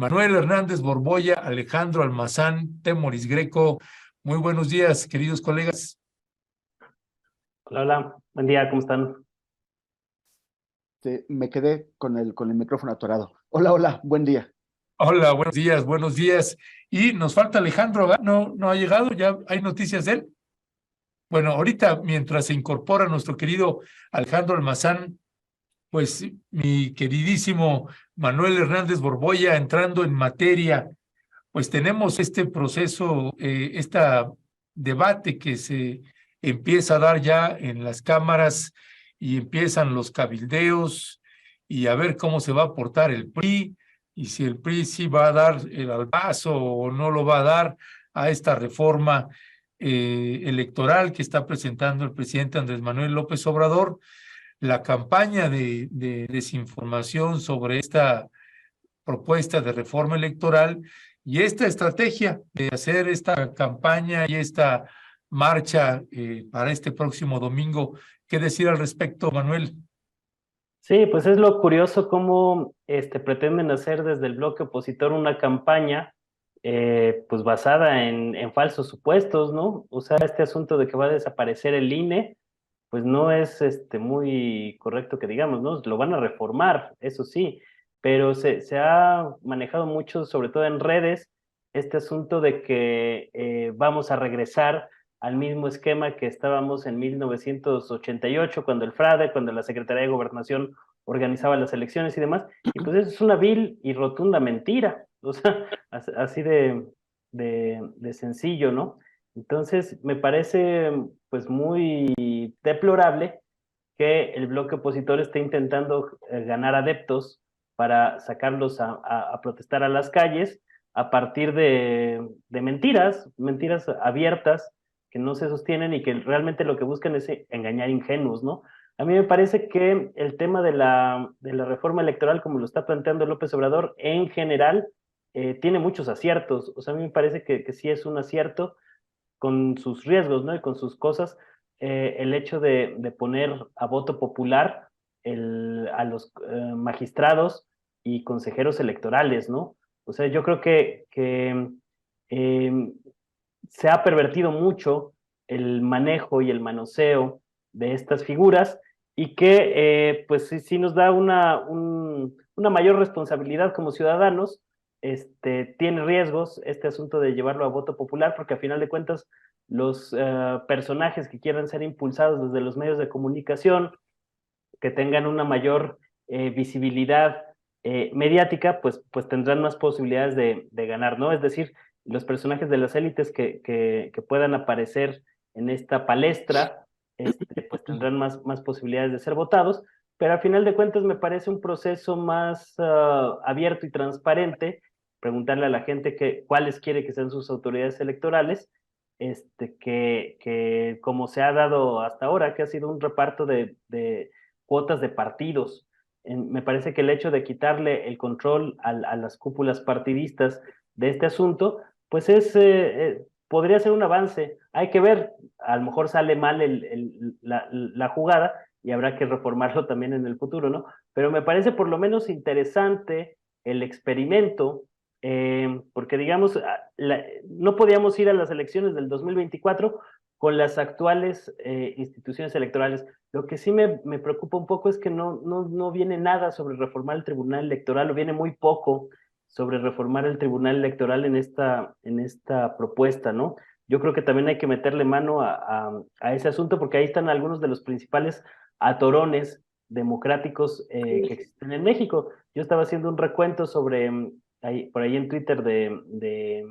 Manuel Hernández Borboya, Alejandro Almazán, Temoris Greco. Muy buenos días, queridos colegas. Hola, hola, buen día, ¿cómo están? Me quedé con el micrófono atorado. Hola, hola, buen día. Hola, buenos días, buenos días. Y nos falta Alejandro, ¿verdad? No ha llegado, ¿ya hay noticias de él? Bueno, ahorita, mientras se incorpora nuestro querido Alejandro Almazán, pues mi queridísimo Manuel Hernández Borboya, entrando en materia, pues tenemos este proceso, este debate que se empieza a dar ya en las cámaras y empiezan los cabildeos y a ver cómo se va a portar el PRI y si el PRI sí va a dar el albazo o no lo va a dar a esta reforma electoral que está presentando el presidente Andrés Manuel López Obrador. La campaña de desinformación sobre esta propuesta de reforma electoral y esta estrategia de hacer esta campaña y esta marcha para este próximo domingo. ¿Qué decir al respecto, Manuel? Sí, pues es lo curioso cómo pretenden hacer desde el bloque opositor una campaña pues basada en falsos supuestos, ¿no? O sea, este asunto de que va a desaparecer el INE, pues no es muy correcto que digamos, ¿no? Lo van a reformar, eso sí, pero se ha manejado mucho, sobre todo en redes, este asunto de que vamos a regresar al mismo esquema que estábamos en 1988, cuando el FRADE, cuando la Secretaría de Gobernación organizaba las elecciones y demás, y pues eso es una vil y rotunda mentira, o sea, así de sencillo, ¿no? Entonces, me parece pues muy deplorable que el bloque opositor esté intentando ganar adeptos para sacarlos a protestar a las calles a partir de mentiras abiertas que no se sostienen y que realmente lo que buscan es engañar ingenuos, ¿no? A mí me parece que el tema de la reforma electoral, como lo está planteando López Obrador, en general, tiene muchos aciertos. O sea, a mí me parece que sí es un acierto con sus riesgos, ¿no? Y con sus cosas, el hecho de poner a voto popular a los magistrados y consejeros electorales, ¿no? O sea, yo creo que eh, se ha pervertido mucho el manejo y el manoseo de estas figuras y que pues sí nos da una mayor responsabilidad como ciudadanos. Tiene riesgos este asunto de llevarlo a voto popular, porque a final de cuentas los personajes que quieran ser impulsados desde los medios de comunicación, que tengan una mayor visibilidad mediática, pues tendrán más posibilidades de ganar, ¿no? Es decir, los personajes de las élites que puedan aparecer en esta palestra, pues tendrán más posibilidades de ser votados, pero a final de cuentas me parece un proceso más abierto y transparente, preguntarle a la gente cuáles quiere que sean sus autoridades electorales, que como se ha dado hasta ahora, que ha sido un reparto de cuotas de partidos. Me parece que el hecho de quitarle el control a las cúpulas partidistas de este asunto, pues podría ser un avance. Hay que ver, a lo mejor sale mal la jugada y habrá que reformarlo también en el futuro, ¿no? Pero me parece por lo menos interesante el experimento, porque digamos, no podíamos ir a las elecciones del 2024 con las actuales instituciones electorales. Lo que sí me preocupa un poco es que no viene nada sobre reformar el Tribunal Electoral, o viene muy poco sobre reformar el Tribunal Electoral en esta propuesta, ¿no? Yo creo que también hay que meterle mano a ese asunto, porque ahí están algunos de los principales atorones democráticos que existen en México. Yo estaba haciendo un recuento sobre, por ahí en Twitter, de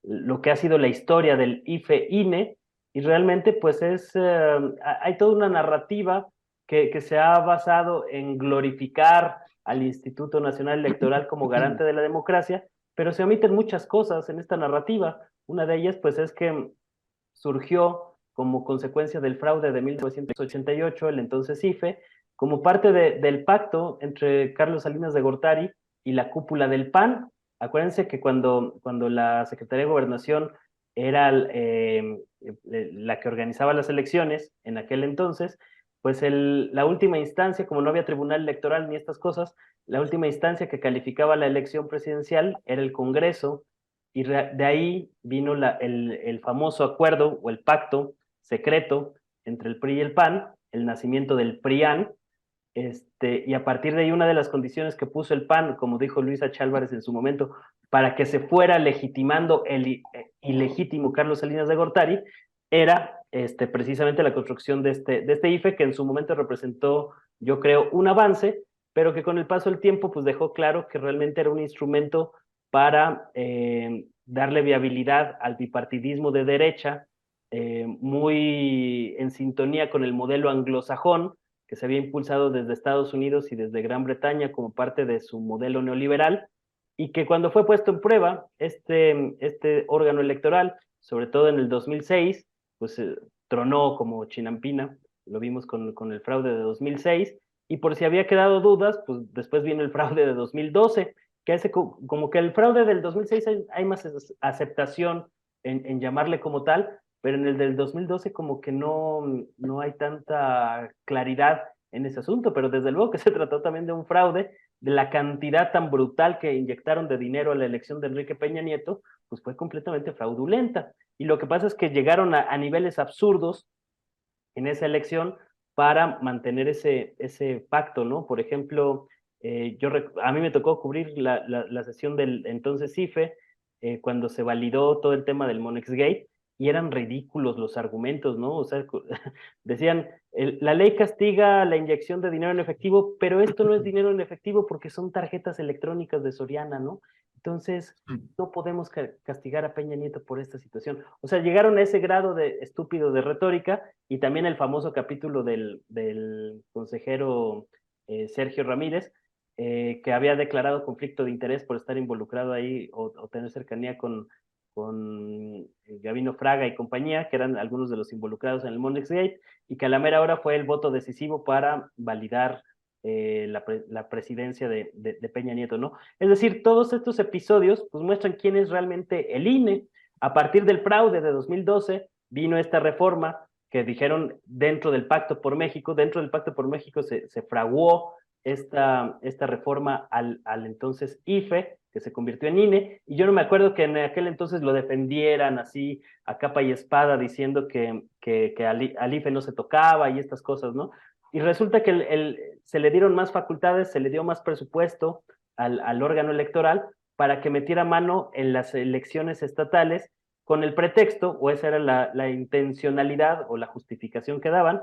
lo que ha sido la historia del IFE-INE, y realmente pues hay toda una narrativa que se ha basado en glorificar al Instituto Nacional Electoral como garante de la democracia, pero se omiten muchas cosas en esta narrativa. Una de ellas pues es que surgió como consecuencia del fraude de 1988, el entonces IFE, como parte del pacto entre Carlos Salinas de Gortari y la cúpula del PAN. Acuérdense que cuando la Secretaría de Gobernación era la que organizaba las elecciones en aquel entonces, pues la última instancia, como no había tribunal electoral ni estas cosas, la última instancia que calificaba la elección presidencial era el Congreso, y de ahí vino el famoso acuerdo o el pacto secreto entre el PRI y el PAN, el nacimiento del PRIAN, y a partir de ahí una de las condiciones que puso el PAN, como dijo Luis H. Álvarez en su momento, para que se fuera legitimando el ilegítimo Carlos Salinas de Gortari, era precisamente la construcción de este IFE, que en su momento representó, yo creo, un avance, pero que con el paso del tiempo pues dejó claro que realmente era un instrumento para darle viabilidad al bipartidismo de derecha, muy en sintonía con el modelo anglosajón, que se había impulsado desde Estados Unidos y desde Gran Bretaña como parte de su modelo neoliberal, y que cuando fue puesto en prueba este órgano electoral, sobre todo en el 2006, pues tronó como chinampina, lo vimos con el fraude de 2006, y por si había quedado dudas, pues después vino el fraude de 2012, que hace como que el fraude del 2006 hay más aceptación en llamarle como tal, pero en el del 2012 como que no hay tanta claridad en ese asunto, pero desde luego que se trató también de un fraude, de la cantidad tan brutal que inyectaron de dinero a la elección de Enrique Peña Nieto, pues fue completamente fraudulenta. Y lo que pasa es que llegaron a niveles absurdos en esa elección para mantener ese pacto, ¿no? Por ejemplo, a mí me tocó cubrir la sesión del entonces IFE, cuando se validó todo el tema del Monex Gate, y eran ridículos los argumentos, ¿no? O sea, decían, la ley castiga la inyección de dinero en efectivo, pero esto no es dinero en efectivo porque son tarjetas electrónicas de Soriana, ¿no? Entonces, no podemos castigar a Peña Nieto por esta situación. O sea, llegaron a ese grado de estúpido de retórica, y también el famoso capítulo del consejero Sergio Ramírez, que había declarado conflicto de interés por estar involucrado ahí o tener cercanía con Gabino Fraga y compañía, que eran algunos de los involucrados en el Monex Gate, y que a la mera hora fue el voto decisivo para validar la presidencia de Peña Nieto, ¿no? Es decir, todos estos episodios pues muestran quién es realmente el INE. A partir del fraude de 2012 vino esta reforma que dijeron dentro del Pacto por México. Dentro del Pacto por México se fraguó esta reforma al entonces IFE, que se convirtió en INE, y yo no me acuerdo que en aquel entonces lo defendieran así a capa y espada diciendo que al IFE no se tocaba y estas cosas, ¿no? Y resulta que se le dieron más facultades, se le dio más presupuesto al órgano electoral para que metiera mano en las elecciones estatales, con el pretexto, o esa era la intencionalidad o la justificación que daban,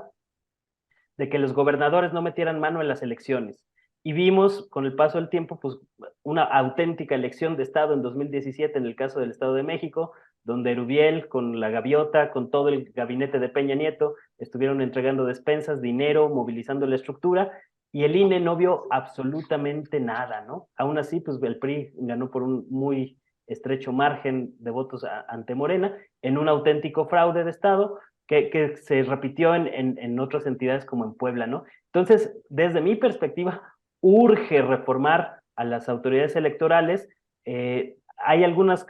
de que los gobernadores no metieran mano en las elecciones. Y vimos con el paso del tiempo pues una auténtica elección de Estado en 2017 en el caso del Estado de México, donde Erubiel con la gaviota, con todo el gabinete de Peña Nieto, estuvieron entregando despensas, dinero, movilizando la estructura, y el INE no vio absolutamente nada, ¿no? Aún así, pues el PRI ganó por un muy estrecho margen de votos ante Morena, en un auténtico fraude de Estado, que se repitió en otras entidades como en Puebla, ¿no? Entonces, desde mi perspectiva, urge reformar a las autoridades electorales. Hay algunos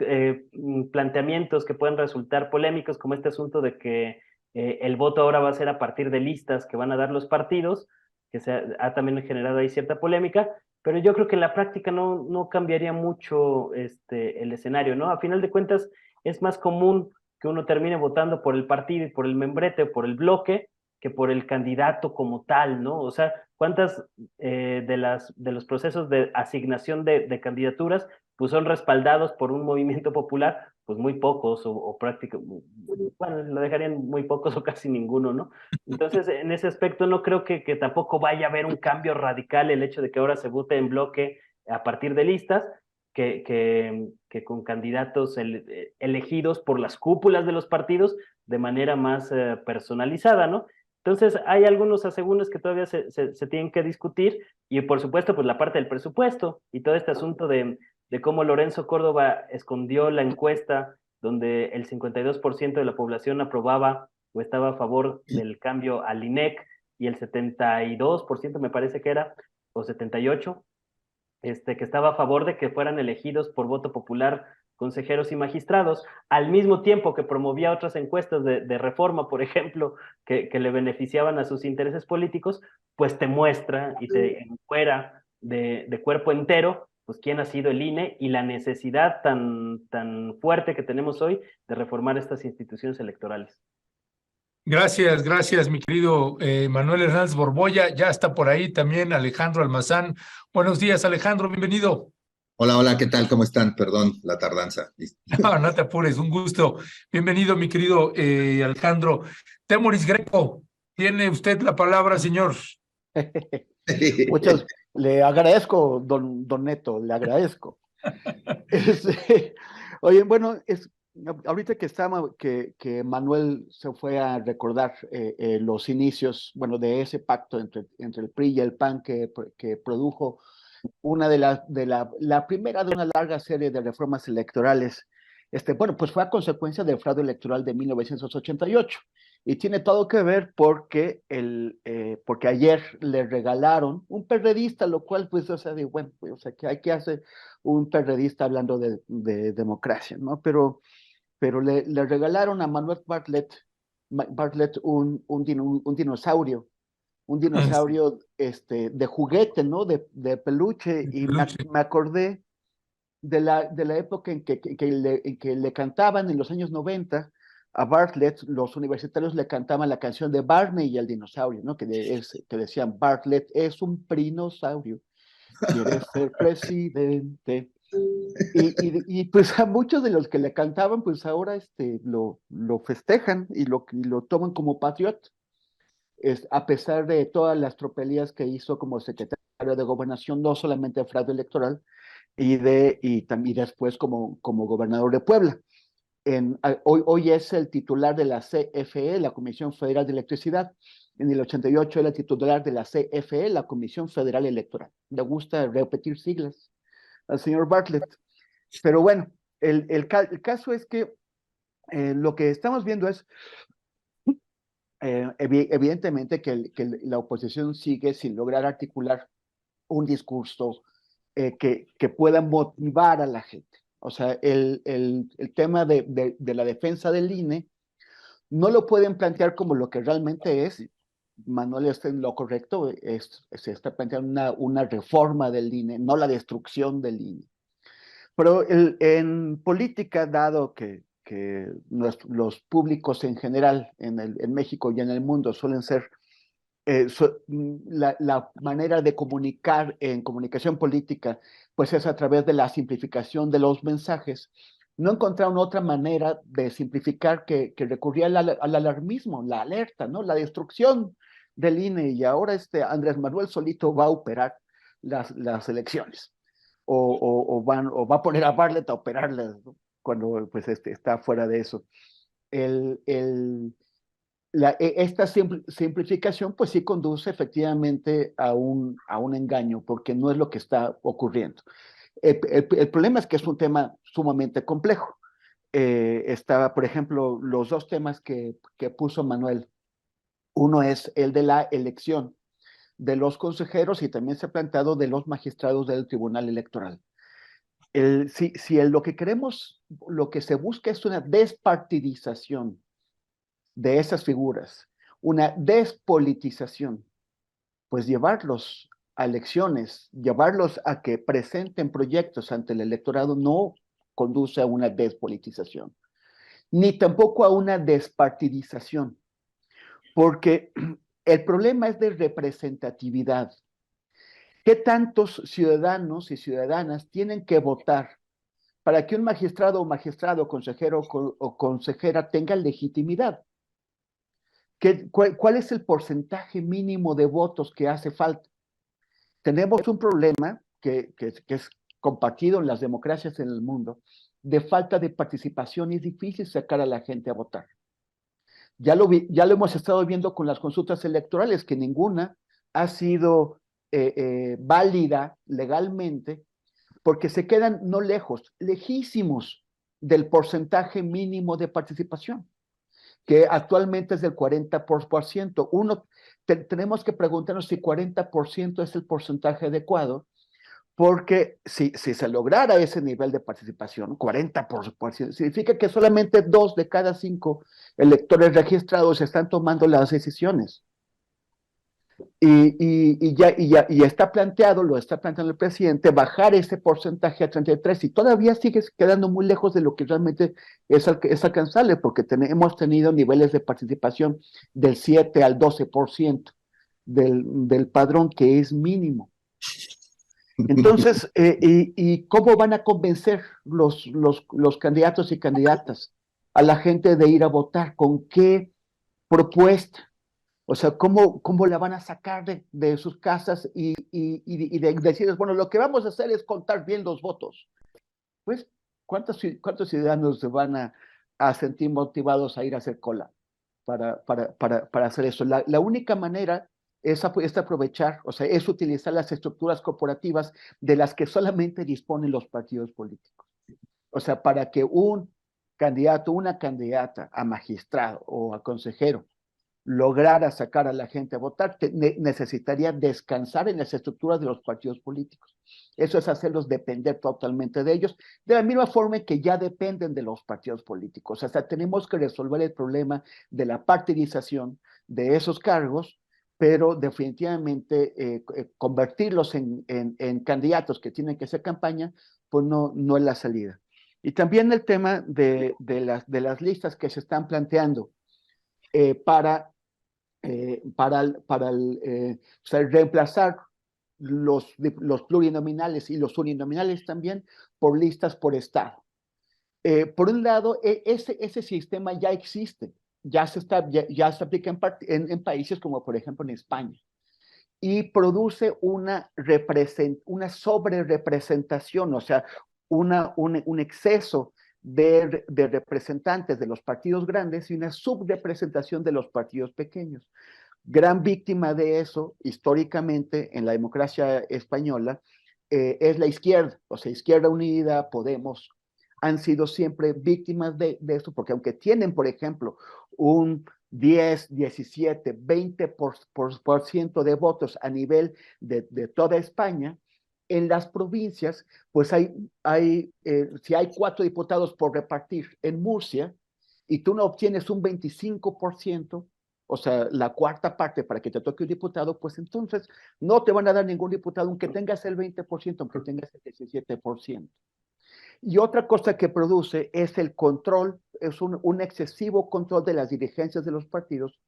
planteamientos que pueden resultar polémicos, como este asunto de que el voto ahora va a ser a partir de listas que van a dar los partidos, que ha también generado ahí cierta polémica, pero yo creo que en la práctica no cambiaría mucho el escenario, ¿no? A final de cuentas, es más común que uno termine votando por el partido y por el membrete o por el bloque que por el candidato como tal, ¿no? O sea, ¿cuántas de los procesos de asignación de candidaturas pues son respaldados por un movimiento popular? Pues muy pocos o prácticamente, bueno, lo dejarían muy pocos o casi ninguno, ¿no? Entonces, en ese aspecto no creo que tampoco vaya a haber un cambio radical el hecho de que ahora se vote en bloque a partir de listas, que con candidatos elegidos por las cúpulas de los partidos de manera más personalizada, ¿no? Entonces, hay algunos asegúnes que todavía se tienen que discutir, y por supuesto, pues la parte del presupuesto y todo este asunto de cómo Lorenzo Córdoba escondió la encuesta donde el 52% de la población aprobaba o estaba a favor del cambio al INEC, y el 72% me parece que era, o 78%, que estaba a favor de que fueran elegidos por voto popular consejeros y magistrados, al mismo tiempo que promovía otras encuestas de reforma, por ejemplo, que le beneficiaban a sus intereses políticos, pues te muestra y te encuera de cuerpo entero pues quién ha sido el INE y la necesidad tan fuerte que tenemos hoy de reformar estas instituciones electorales. Gracias, mi querido Manuel Hernández Borboya. Ya está por ahí también Alejandro Almazán. Buenos días, Alejandro, bienvenido. Hola, ¿qué tal? ¿Cómo están? Perdón la tardanza. No te apures, un gusto. Bienvenido, mi querido Alejandro. Temoris Greco, tiene usted la palabra, señor. Le agradezco, don Neto, le agradezco. Oye, bueno, ahorita que Manuel se fue a recordar los inicios, bueno, de ese pacto entre el PRI y el PAN que produjo una la primera de una larga serie de reformas electorales. Bueno, pues fue a consecuencia del fraude electoral de 1988 y tiene todo que ver porque porque ayer le regalaron un perredista, lo cual pues, o sea, bueno, pues, o sea, que hay que hacer un perredista hablando de democracia, ¿no? Pero le regalaron a Manuel Bartlett un dinosaurio de juguete, ¿no? De peluche, y me acordé de la época en que le cantaban en los años 90 a Bartlett, los universitarios le cantaban la canción de Barney y el dinosaurio, ¿no? Que decían, Bartlett es un prinosaurio, quiere ser presidente. Y pues a muchos de los que le cantaban, pues ahora lo festejan y lo toman como patriota. A pesar de todas las tropelías que hizo como secretario de Gobernación, no solamente de fraude electoral, y también después como gobernador de Puebla. Hoy es el titular de la CFE, la Comisión Federal de Electricidad. En el 88 era el titular de la CFE, la Comisión Federal Electoral. Le gusta repetir siglas al señor Bartlett. Pero bueno, el caso es que lo que estamos viendo es evidentemente que la oposición sigue sin lograr articular un discurso que pueda motivar a la gente. O sea, el tema de la defensa del INE no lo pueden plantear como lo que realmente es. Manuel está en lo correcto, se está planteando una reforma del INE, no la destrucción del INE. Pero en política, dado que los públicos en general en México y en el mundo suelen ser la manera de comunicar en comunicación política, pues es a través de la simplificación de los mensajes. No encontraron otra manera de simplificar que recurrir al alarmismo, la alerta, ¿no? La destrucción del INE, y ahora Andrés Manuel solito va a operar las elecciones, o va a poner a Bartlett a operarlas, ¿no? Cuando pues está fuera de eso. Esta simplificación pues sí conduce efectivamente a un engaño, porque no es lo que está ocurriendo. El problema es que es un tema sumamente complejo. Estaba, por ejemplo, los dos temas que puso Manuel. Uno es el de la elección de los consejeros, y también se ha planteado de los magistrados del Tribunal Electoral. Lo que queremos, lo que se busca es una despartidización de esas figuras, una despolitización, pues llevarlos a elecciones, llevarlos a que presenten proyectos ante el electorado no conduce a una despolitización, ni tampoco a una despartidización, porque el problema es de representatividad. ¿Qué tantos ciudadanos y ciudadanas tienen que votar para que un magistrado o magistrado, consejero o consejera tenga legitimidad? ¿Cuál es el porcentaje mínimo de votos que hace falta? Tenemos un problema que es compartido en las democracias en el mundo, de falta de participación, y es difícil sacar a la gente a votar. Ya lo hemos estado viendo con las consultas electorales, que ninguna ha sido válida legalmente, porque se quedan no lejos, lejísimos del porcentaje mínimo de participación, que actualmente es del 40%. Tenemos que preguntarnos si 40% es el porcentaje adecuado, porque si se lograra ese nivel de participación, 40%, significa que solamente 2 de cada 5 electores registrados están tomando las decisiones. Y está planteado, lo está planteando el presidente, bajar ese porcentaje a 33, y todavía sigue quedando muy lejos de lo que realmente es alcanzable, porque hemos tenido niveles de participación del 7 al 12% del padrón, que es mínimo. Entonces, ¿y cómo van a convencer los candidatos y candidatas a la gente de ir a votar? ¿Con qué propuesta? O sea, ¿cómo la van a sacar de sus casas y decirles, bueno, lo que vamos a hacer es contar bien los votos? Pues, ¿cuántos ciudadanos se van a sentir motivados a ir a hacer cola para hacer eso? La única manera es aprovechar, o sea, es utilizar las estructuras corporativas de las que solamente disponen los partidos políticos. O sea, para que un candidato, una candidata a magistrado o a consejero lograra sacar a la gente a votar, necesitaría descansar en las estructuras de los partidos políticos. Eso es hacerlos depender totalmente de ellos, de la misma forma que ya dependen de los partidos políticos. O sea, tenemos que resolver el problema de la partidización de esos cargos, pero definitivamente convertirlos en candidatos que tienen que hacer campaña, pues no es la salida. Y también el tema de las listas que se están planteando para o sea, reemplazar los plurinominales y los uninominales también por listas por estado. Por un lado, ese sistema ya existe, ya se aplica en países como por ejemplo en España, y produce una sobre-representación, o sea, un exceso de representantes de los partidos grandes y una subrepresentación de los partidos pequeños. Gran víctima de eso, históricamente, en la democracia española, es la izquierda, o sea, Izquierda Unida, Podemos, han sido siempre víctimas de esto, porque aunque tienen, por ejemplo, un 10, 17, 20% de votos a nivel de toda España, en las provincias, pues si hay 4 diputados por repartir en Murcia, y tú no obtienes un 25%, o sea, la cuarta parte para que te toque un diputado, pues entonces no te van a dar ningún diputado, aunque tengas el 20%, aunque tengas el 17%. Y otra cosa que produce es el control, es un excesivo control de las dirigencias de los partidos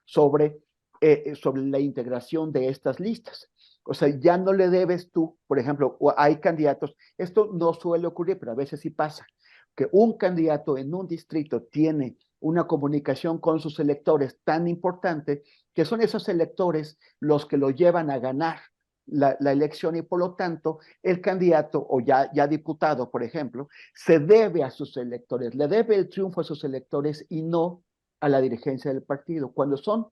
sobre la integración de estas listas. O sea, ya no le debes tú, por ejemplo, hay candidatos, esto no suele ocurrir, pero a veces sí pasa, que un candidato en un distrito tiene una comunicación con sus electores tan importante que son esos electores los que lo llevan a ganar la elección, y por lo tanto el candidato o ya diputado, por ejemplo, se debe a sus electores, le debe el triunfo a sus electores y no a la dirigencia del partido. Cuando son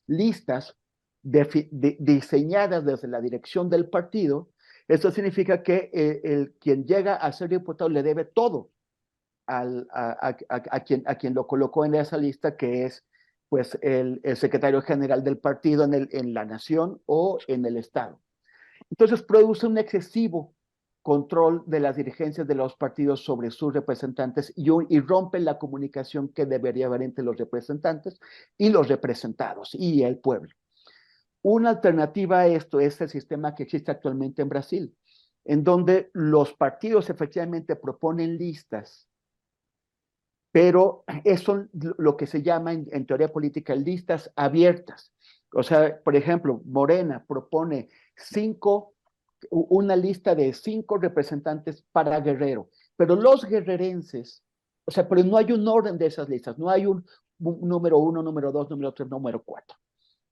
listas diseñadas desde la dirección del partido, eso significa que quien llega a ser diputado le debe todo a quien lo colocó en esa lista, que es pues el secretario general del partido en la nación o en el estado. Entonces produce un excesivo control de las dirigencias de los partidos sobre sus representantes y rompe la comunicación que debería haber entre los representantes y los representados y el pueblo. Una alternativa a esto es el sistema que existe actualmente en Brasil, en donde los partidos efectivamente proponen listas, pero son lo que se llama en teoría política listas abiertas. O sea, por ejemplo, Morena propone una lista de 5 representantes para Guerrero, pero los guerrerenses, o sea, pero no hay un orden de esas listas, no hay un número 1, número 2, número 3, número 4.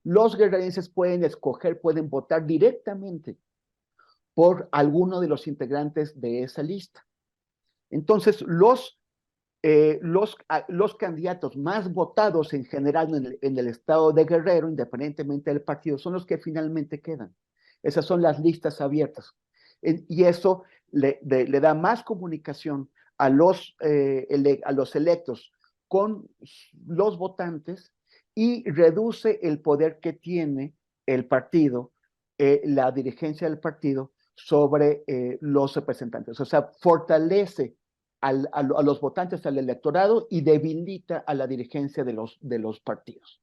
Los guerrerenses pueden escoger, pueden votar directamente por alguno de los integrantes de esa lista. Entonces, los candidatos más votados en general en el estado de Guerrero, independientemente del partido, son los que finalmente quedan. Esas son las listas abiertas. Y eso le da más comunicación a los electos con los votantes y reduce el poder que tiene el partido, la dirigencia del partido, sobre los representantes. O sea, fortalece a los votantes, al electorado, y debilita a la dirigencia de los partidos.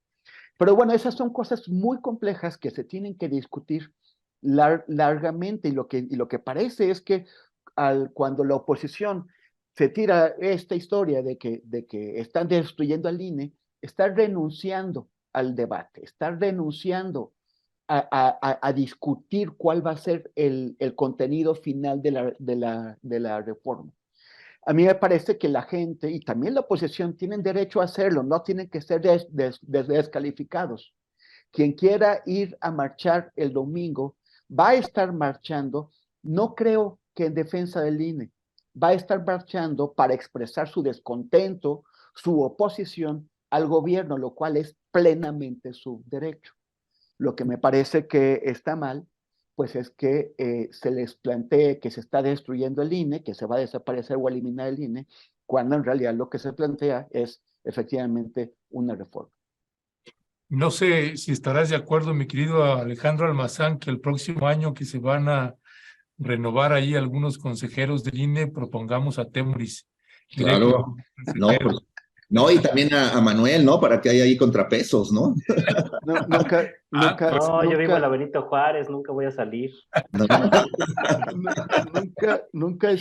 Pero bueno, esas son cosas muy complejas que se tienen que discutir largamente, y lo que parece es que cuando la oposición se tira esta historia de que están destruyendo al INE, está renunciando al debate, está renunciando a discutir cuál va a ser el contenido final de la reforma. A mí me parece que la gente y también la oposición tienen derecho a hacerlo, no tienen que ser descalificados. Quien quiera ir a marchar el domingo va a estar marchando, no creo que en defensa del INE, va a estar marchando para expresar su descontento, su oposición al gobierno, lo cual es plenamente su derecho. Lo que me parece que está mal, pues es que se les plantee que se está destruyendo el INE, que se va a desaparecer o eliminar el INE, cuando en realidad lo que se plantea es efectivamente una reforma. No sé si estarás de acuerdo, mi querido Alejandro Almazán, que el próximo año que se van a renovar ahí algunos consejeros del INE, propongamos a Temoris. Claro, no, pues, no, y también a Manuel, ¿no? Para que haya ahí contrapesos, ¿no? Yo vivo en la Benito Juárez, nunca voy a salir. Nunca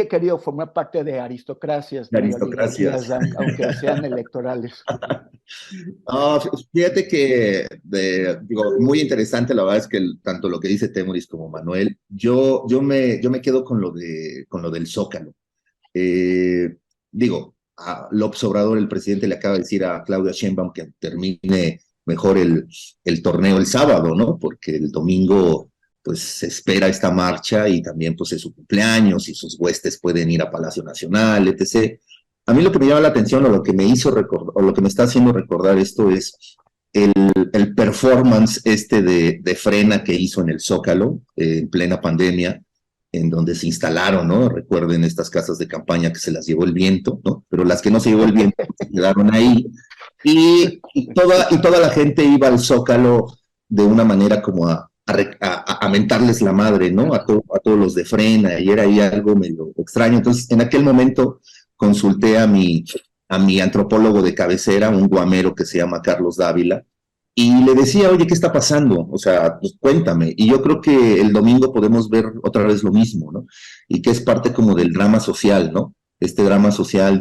he querido formar parte de aristocracias, aunque sean electorales. Fíjate que, digo, muy interesante, la verdad es que tanto lo que dice Temoris como Manuel, yo me quedo con lo del Zócalo. Digo, a López Obrador, el presidente, le acaba de decir a Claudia Sheinbaum que termine mejor el torneo el sábado, ¿no? Porque el domingo pues se espera esta marcha y también pues es su cumpleaños y sus huestes pueden ir a Palacio Nacional, etc. A mí lo que me llama la atención o lo que me hizo recordar, o lo que me está haciendo recordar esto es el performance de frena que hizo en el Zócalo en plena pandemia, en donde se instalaron, ¿no? Recuerden estas casas de campaña que se las llevó el viento, ¿no? Pero las que no se llevó el viento se quedaron ahí y toda la gente iba al Zócalo de una manera como a mentarles la madre, ¿no? A todos los de frena, y era ahí algo medio extraño. Entonces, en aquel momento consulté a mi antropólogo de cabecera, un guamero que se llama Carlos Dávila, y le decía, oye, ¿qué está pasando? O sea, pues cuéntame. Y yo creo que el domingo podemos ver otra vez lo mismo, ¿no? Y que es parte como del drama social, ¿no? Este drama social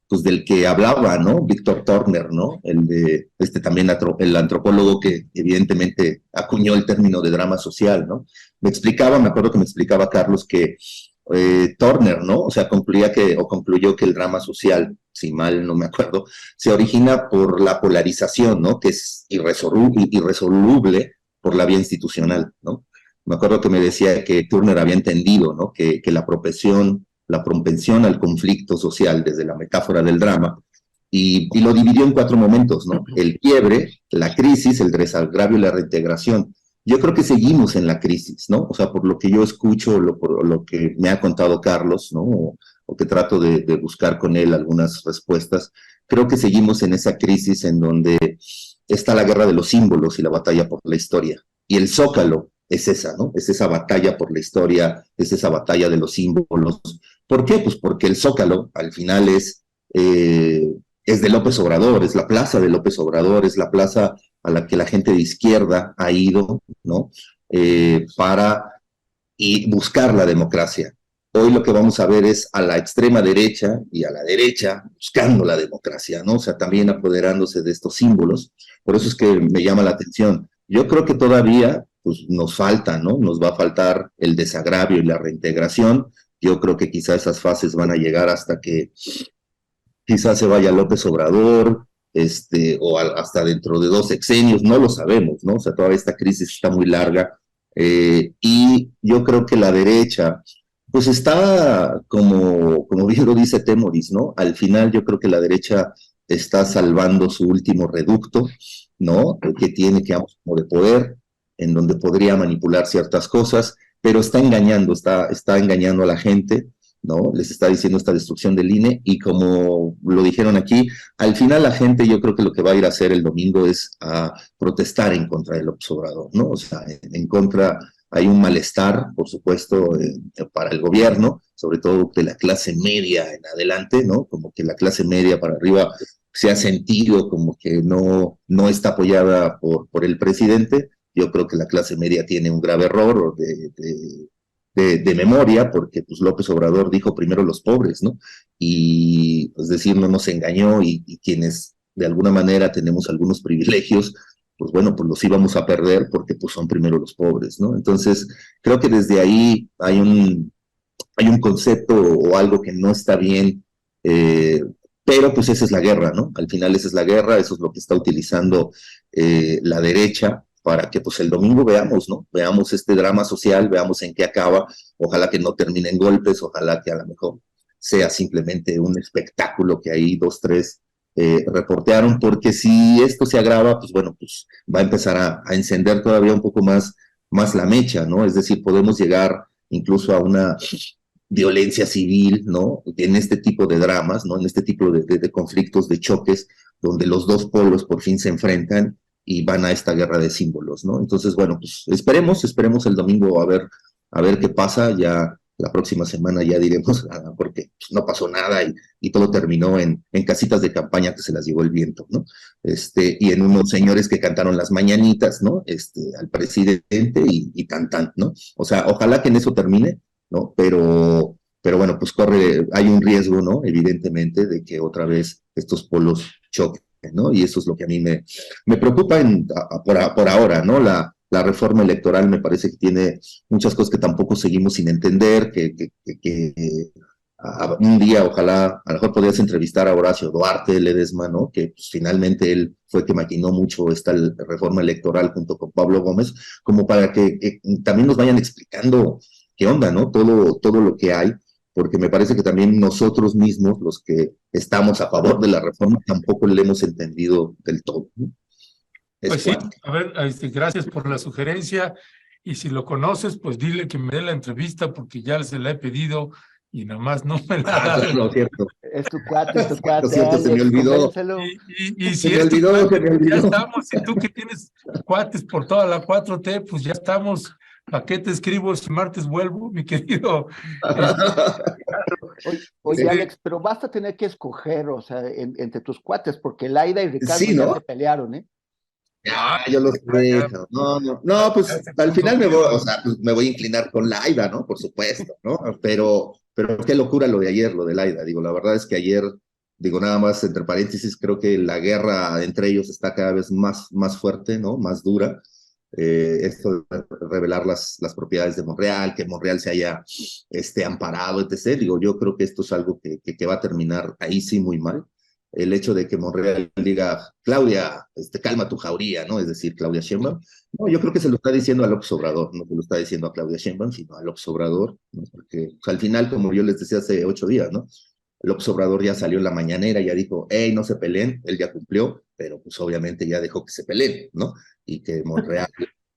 pues del que hablaba, ¿no? Víctor Turner, ¿no? También el antropólogo que evidentemente acuñó el término de drama social, ¿no? Me acuerdo que me explicaba Carlos que Turner, ¿no? O sea, concluyó que el drama social, si mal no me acuerdo, se origina por la polarización, ¿no? Que es irresoluble por la vía institucional, ¿no? Me acuerdo que me decía que Turner había entendido, ¿no? Que la propensión al conflicto social desde la metáfora del drama, y lo dividió en 4 momentos, ¿no? El quiebre, la crisis, el desagravio y la reintegración. Yo creo que seguimos en la crisis, ¿no? O sea, por lo que yo escucho, por lo que me ha contado Carlos, ¿no? O que trato de buscar con él algunas respuestas, creo que seguimos en esa crisis en donde está la guerra de los símbolos y la batalla por la historia. Y el Zócalo es esa, ¿no? Es esa batalla por la historia, es esa batalla de los símbolos. ¿Por qué? Pues porque el Zócalo, al final, es de López Obrador, es la plaza de López Obrador, es la plaza a la que la gente de izquierda ha ido, ¿no? Para buscar la democracia. Hoy lo que vamos a ver es a la extrema derecha y a la derecha buscando la democracia, ¿no? O sea, también apoderándose de estos símbolos. Por eso es que me llama la atención. Yo creo que todavía pues, nos falta, ¿no? Nos va a faltar el desagravio y la reintegración. Yo creo que quizá esas fases van a llegar hasta que quizás se vaya López Obrador, o hasta dentro de 2 sexenios, no lo sabemos, ¿no? O sea, toda esta crisis está muy larga, y yo creo que la derecha, pues está como bien lo dice Temoris, ¿no? Al final yo creo que la derecha está salvando su último reducto, ¿no? Que tiene, digamos, como de poder, en donde podría manipular ciertas cosas, pero está engañando a la gente. ¿no? Les está diciendo esta destrucción del INE y como lo dijeron aquí, al final la gente yo creo que lo que va a ir a hacer el domingo es a protestar en contra del López Obrador, ¿no? O sea, en contra, hay un malestar, por supuesto, para el gobierno, sobre todo de la clase media en adelante, ¿no? Como que la clase media para arriba se ha sentido como que no está apoyada por el presidente. Yo creo que la clase media tiene un grave error de memoria, porque pues López Obrador dijo primero los pobres, ¿no? Y es decir, no nos engañó y quienes de alguna manera tenemos algunos privilegios, pues bueno, pues los íbamos a perder porque pues son primero los pobres, ¿no? Entonces, creo que desde ahí hay un concepto o algo que no está bien, pero pues esa es la guerra, ¿no? Al final esa es la guerra, eso es lo que está utilizando la derecha para que pues el domingo veamos, ¿no? Veamos este drama social, veamos en qué acaba, ojalá que no termine en golpes, ojalá que a lo mejor sea simplemente un espectáculo que ahí dos, tres reportearon, porque si esto se agrava, pues bueno, pues va a empezar a encender todavía un poco más la mecha, ¿no? Es decir, podemos llegar incluso a una violencia civil, ¿no? En este tipo de dramas, ¿no? En este tipo de conflictos, de choques, donde los dos polos por fin se enfrentan y van a esta guerra de símbolos, ¿no? Entonces, bueno, pues esperemos el domingo a ver qué pasa, ya la próxima semana ya diremos, porque pues, no pasó nada y todo terminó en casitas de campaña que se las llevó el viento, ¿no? Y en unos señores que cantaron las mañanitas, ¿no? Al presidente y tan, ¿no? O sea, ojalá que en eso termine, ¿no? Pero bueno, pues hay un riesgo, ¿no? Evidentemente, de que otra vez estos polos choquen, ¿no? Y eso es lo que a mí me preocupa por ahora, ¿no? La reforma electoral me parece que tiene muchas cosas que tampoco seguimos sin entender, un día ojalá, a lo mejor podrías entrevistar a Horacio Duarte Ledesma, ¿no? Que pues, finalmente él fue que maquinó mucho esta reforma electoral junto con Pablo Gómez, como para que también nos vayan explicando qué onda, ¿no? Todo lo que hay, porque me parece que también nosotros mismos, los que estamos a favor de la reforma, tampoco le hemos entendido del todo, ¿no? Pues sí, a ver, gracias por la sugerencia y si lo conoces, pues dile que me dé la entrevista porque ya se la he pedido y nada más no me la ha dado. No, cierto. Es tu cuate, Lo cierto, Alex, se me olvidó. Y Se si me es tu olvidó, cuate, se me pues ya olvidó. estamos. Y tú que tienes cuates por toda la 4T, pues ya estamos. ¿Para qué te escribo si martes vuelvo, mi querido? Oye, Alex, pero vas a tener que escoger, o sea, entre tus cuates, porque Laida y Ricardo Sí, ya ¿no? se pelearon, ¿eh? Yo lo sé. No, pues se al puso final frío. o sea, pues, me voy a inclinar con Laida, ¿no? Por supuesto, ¿no? Pero qué locura lo de ayer, lo de Laida. Digo, la verdad es que ayer, digo, nada más entre paréntesis, creo que la guerra entre ellos está cada vez más fuerte, ¿no? Más dura. Esto de revelar las propiedades de Monreal, que Monreal se haya amparado, etc. Digo, yo creo que esto es algo que va a terminar ahí sí muy mal. El hecho de que Monreal diga, Claudia, calma tu jauría, ¿no? Es decir, Claudia Sheinbaum. No, yo creo que se lo está diciendo a López Obrador, no se lo está diciendo a Claudia Sheinbaum, sino a López Obrador, ¿no? Porque pues, al final, como yo les decía hace 8 días, ¿no? López Obrador ya salió en la mañanera, ya dijo, hey, no se peleen, él ya cumplió, pero pues obviamente ya dejó que se peleen, ¿no? Y que Monreal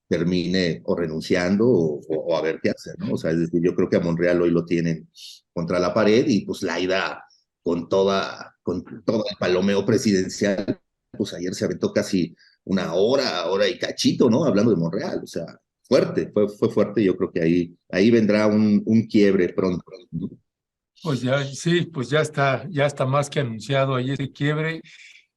termine o renunciando o a ver qué hace, ¿no? O sea, es decir, yo creo que a Monreal hoy lo tienen contra la pared y pues Laida con todo el palomeo presidencial, pues ayer se aventó casi una hora y cachito, ¿no? Hablando de Monreal, o sea, fuerte, fue fuerte, yo creo que ahí vendrá un quiebre pronto. Pues ya, sí, pues ya está más que anunciado ahí ese quiebre.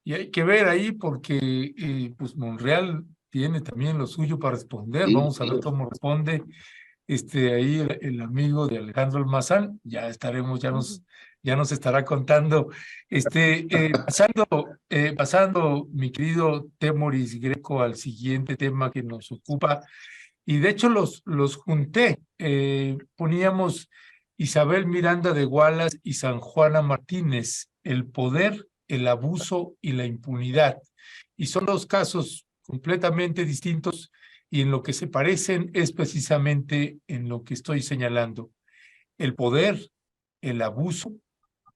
Y hay que ver ahí porque pues Monreal tiene también lo suyo para responder. Sí, Vamos a ver cómo responde ahí el amigo de Alejandro Almazán. Ya estaremos, ya nos estará contando. Pasando, mi querido Temoris Greco, al siguiente tema que nos ocupa. Y de hecho los junté. Poníamos Isabel Miranda de Gualas y San Juana Martínez, el poder, el abuso y la impunidad. Y son dos casos completamente distintos y en lo que se parecen es precisamente en lo que estoy señalando. El poder, el abuso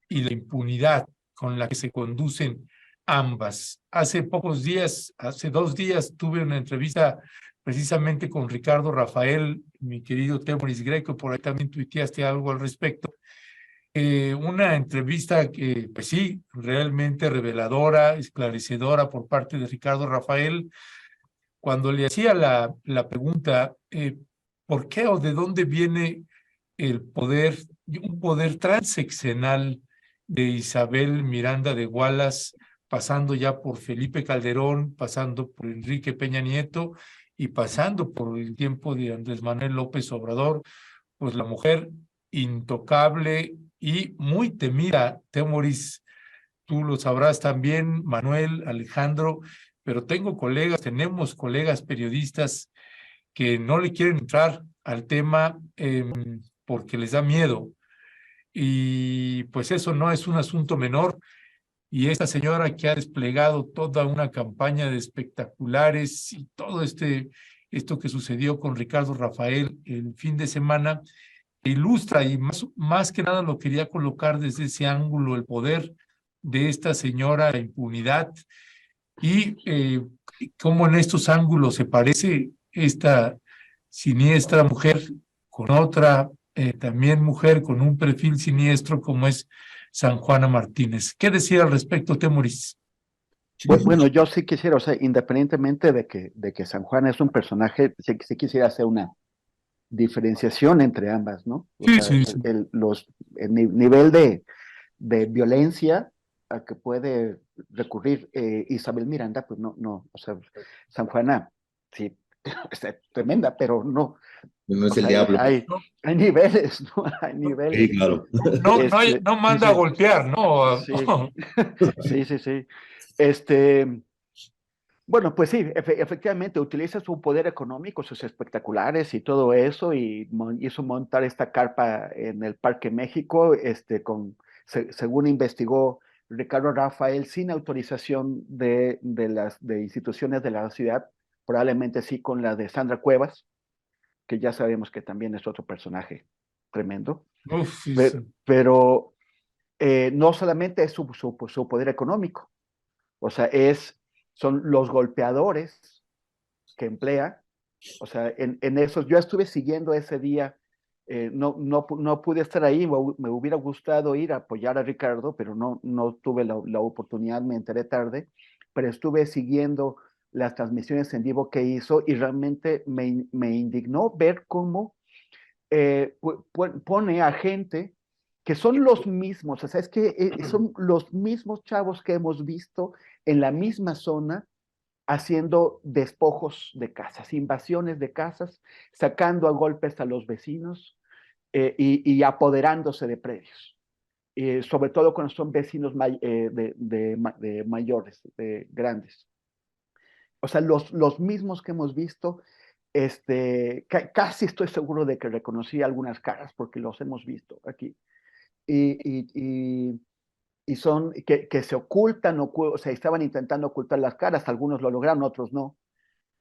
y la impunidad con la que se conducen ambas. Hace 2 días, tuve una entrevista precisamente con Ricardo Rafael, mi querido Temoris Greco, por ahí también tuiteaste algo al respecto. una entrevista que, pues sí, realmente reveladora, esclarecedora por parte de Ricardo Rafael, cuando le hacía la pregunta, ¿por qué o de dónde viene el poder, un poder transeccional de Isabel Miranda de Wallace, pasando ya por Felipe Calderón, pasando por Enrique Peña Nieto y pasando por el tiempo de Andrés Manuel López Obrador? Pues la mujer intocable y muy temida, Temoris, tú lo sabrás también, Manuel, Alejandro, pero tenemos colegas periodistas que no le quieren entrar al tema porque les da miedo. Y pues eso no es un asunto menor. Y esta señora que ha desplegado toda una campaña de espectaculares y todo esto que sucedió con Ricardo Rafael el fin de semana, ilustra y más que nada lo quería colocar desde ese ángulo, el poder de esta señora, la impunidad y cómo en estos ángulos se parece esta siniestra mujer con otra también mujer con un perfil siniestro como es San Juana Martínez. ¿Qué decía al respecto, Temoris? Bueno, yo sí quisiera, o sea, independientemente de que San Juan es un personaje, sí quisiera hacer una diferenciación entre ambas, ¿no? O Sí, sea, sí, sí. nivel de violencia a que puede recurrir Isabel Miranda, pues no, o sea, San Juana, sí, está tremenda, pero no, No o es el sea, diablo. No, hay niveles, ¿no? Hay Sí, niveles. claro. no Sí, manda a sí, golpear, ¿no? sí, sí. Este, bueno, pues sí, efectivamente utiliza su poder económico, sus espectaculares y todo eso, y hizo montar esta carpa en el Parque México, según investigó Ricardo Rafael, sin autorización de instituciones de la ciudad, probablemente sí con la de Sandra Cuevas, que ya sabemos que también es otro personaje tremendo, Uf, sí, sí. pero no solamente es su poder económico, o sea, son los golpeadores que emplea, o sea, en esos, yo estuve siguiendo ese día, no pude estar ahí, me hubiera gustado ir a apoyar a Ricardo, pero no tuve la oportunidad, me enteré tarde, pero estuve siguiendo las transmisiones en vivo que hizo y realmente me indignó ver cómo pone a gente que son los mismos, o sea, es que son los mismos chavos que hemos visto en la misma zona haciendo despojos de casas, invasiones de casas, sacando a golpes a los vecinos y apoderándose de predios. Sobre todo cuando son vecinos de mayores, de grandes. O sea, los mismos que hemos visto, casi estoy seguro de que reconocí algunas caras porque los hemos visto aquí. Y, y, y, y son que se ocultan, o sea, estaban intentando ocultar las caras, algunos lo lograron, otros no.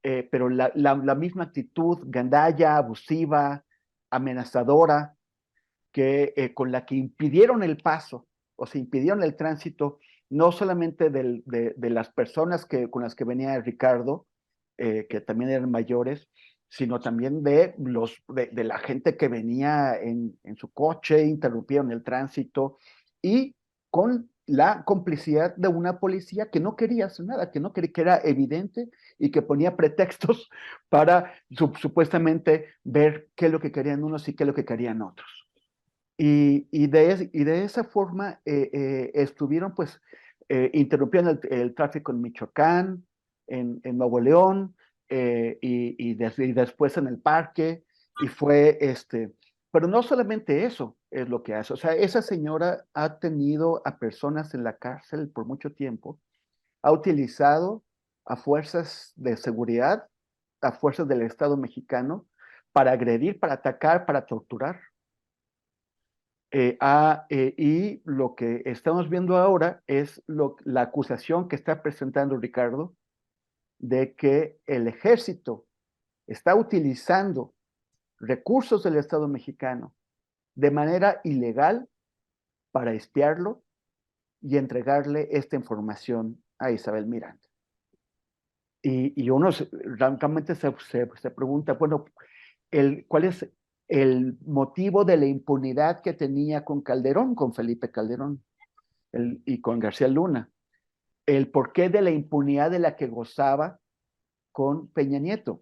Pero la misma actitud gandalla, abusiva, amenazadora, con la que impidieron el paso, o sea, impidieron el tránsito, no solamente de las personas con las que venía Ricardo, que también eran mayores, sino también de la gente que venía en su coche, interrumpieron el tránsito, y con la complicidad de una policía que no quería hacer nada, que no quería, que era evidente y que ponía pretextos para supuestamente ver qué es lo que querían unos y qué es lo que querían otros. Y de esa forma estuvieron pues interrumpiendo el tráfico en Michoacán, en Nuevo León y después en el parque y pero no solamente eso es lo que hace, o sea, esa señora ha tenido a personas en la cárcel por mucho tiempo, ha utilizado a fuerzas de seguridad, a fuerzas del Estado mexicano para agredir, para atacar, para torturar. Y lo que estamos viendo ahora es la acusación que está presentando Ricardo de que el ejército está utilizando recursos del Estado mexicano de manera ilegal para espiarlo y entregarle esta información a Isabel Miranda. Y uno realmente se pregunta, bueno, ¿cuál es el motivo de la impunidad que tenía con Calderón, con Felipe Calderón y con García Luna, el porqué de la impunidad de la que gozaba con Peña Nieto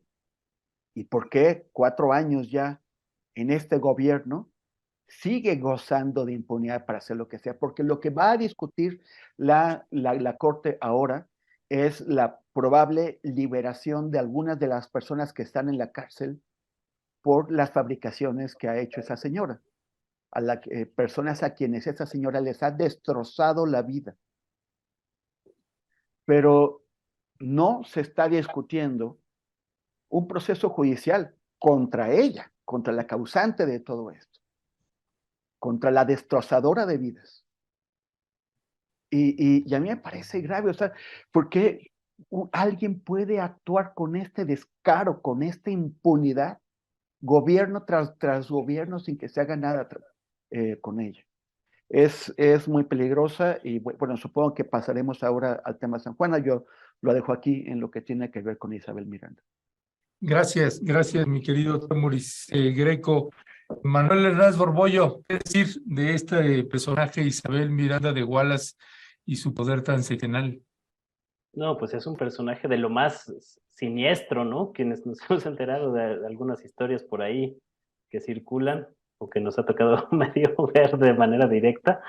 y por qué 4 años ya en este gobierno sigue gozando de impunidad para hacer lo que sea, porque lo que va a discutir la Corte ahora es la probable liberación de algunas de las personas que están en la cárcel por las fabricaciones que ha hecho esa señora, personas a quienes esa señora les ha destrozado la vida. Pero no se está discutiendo un proceso judicial contra ella, contra la causante de todo esto, contra la destrozadora de vidas. Y a mí me parece grave, o sea, ¿por qué alguien puede actuar con este descaro, con esta impunidad, gobierno tras gobierno, sin que se haga nada con ella? Es muy peligrosa y bueno, supongo que pasaremos ahora al tema San Juana. Yo lo dejo aquí en lo que tiene que ver con Isabel Miranda. Gracias, mi querido Temuris Greco. Manuel Hernández Borbollo, ¿qué decir de este personaje Isabel Miranda de Wallace y su poder tan seccional? No, pues es un personaje de lo más siniestro, ¿no? Quienes nos hemos enterado de algunas historias por ahí que circulan o que nos ha tocado medio ver de manera directa,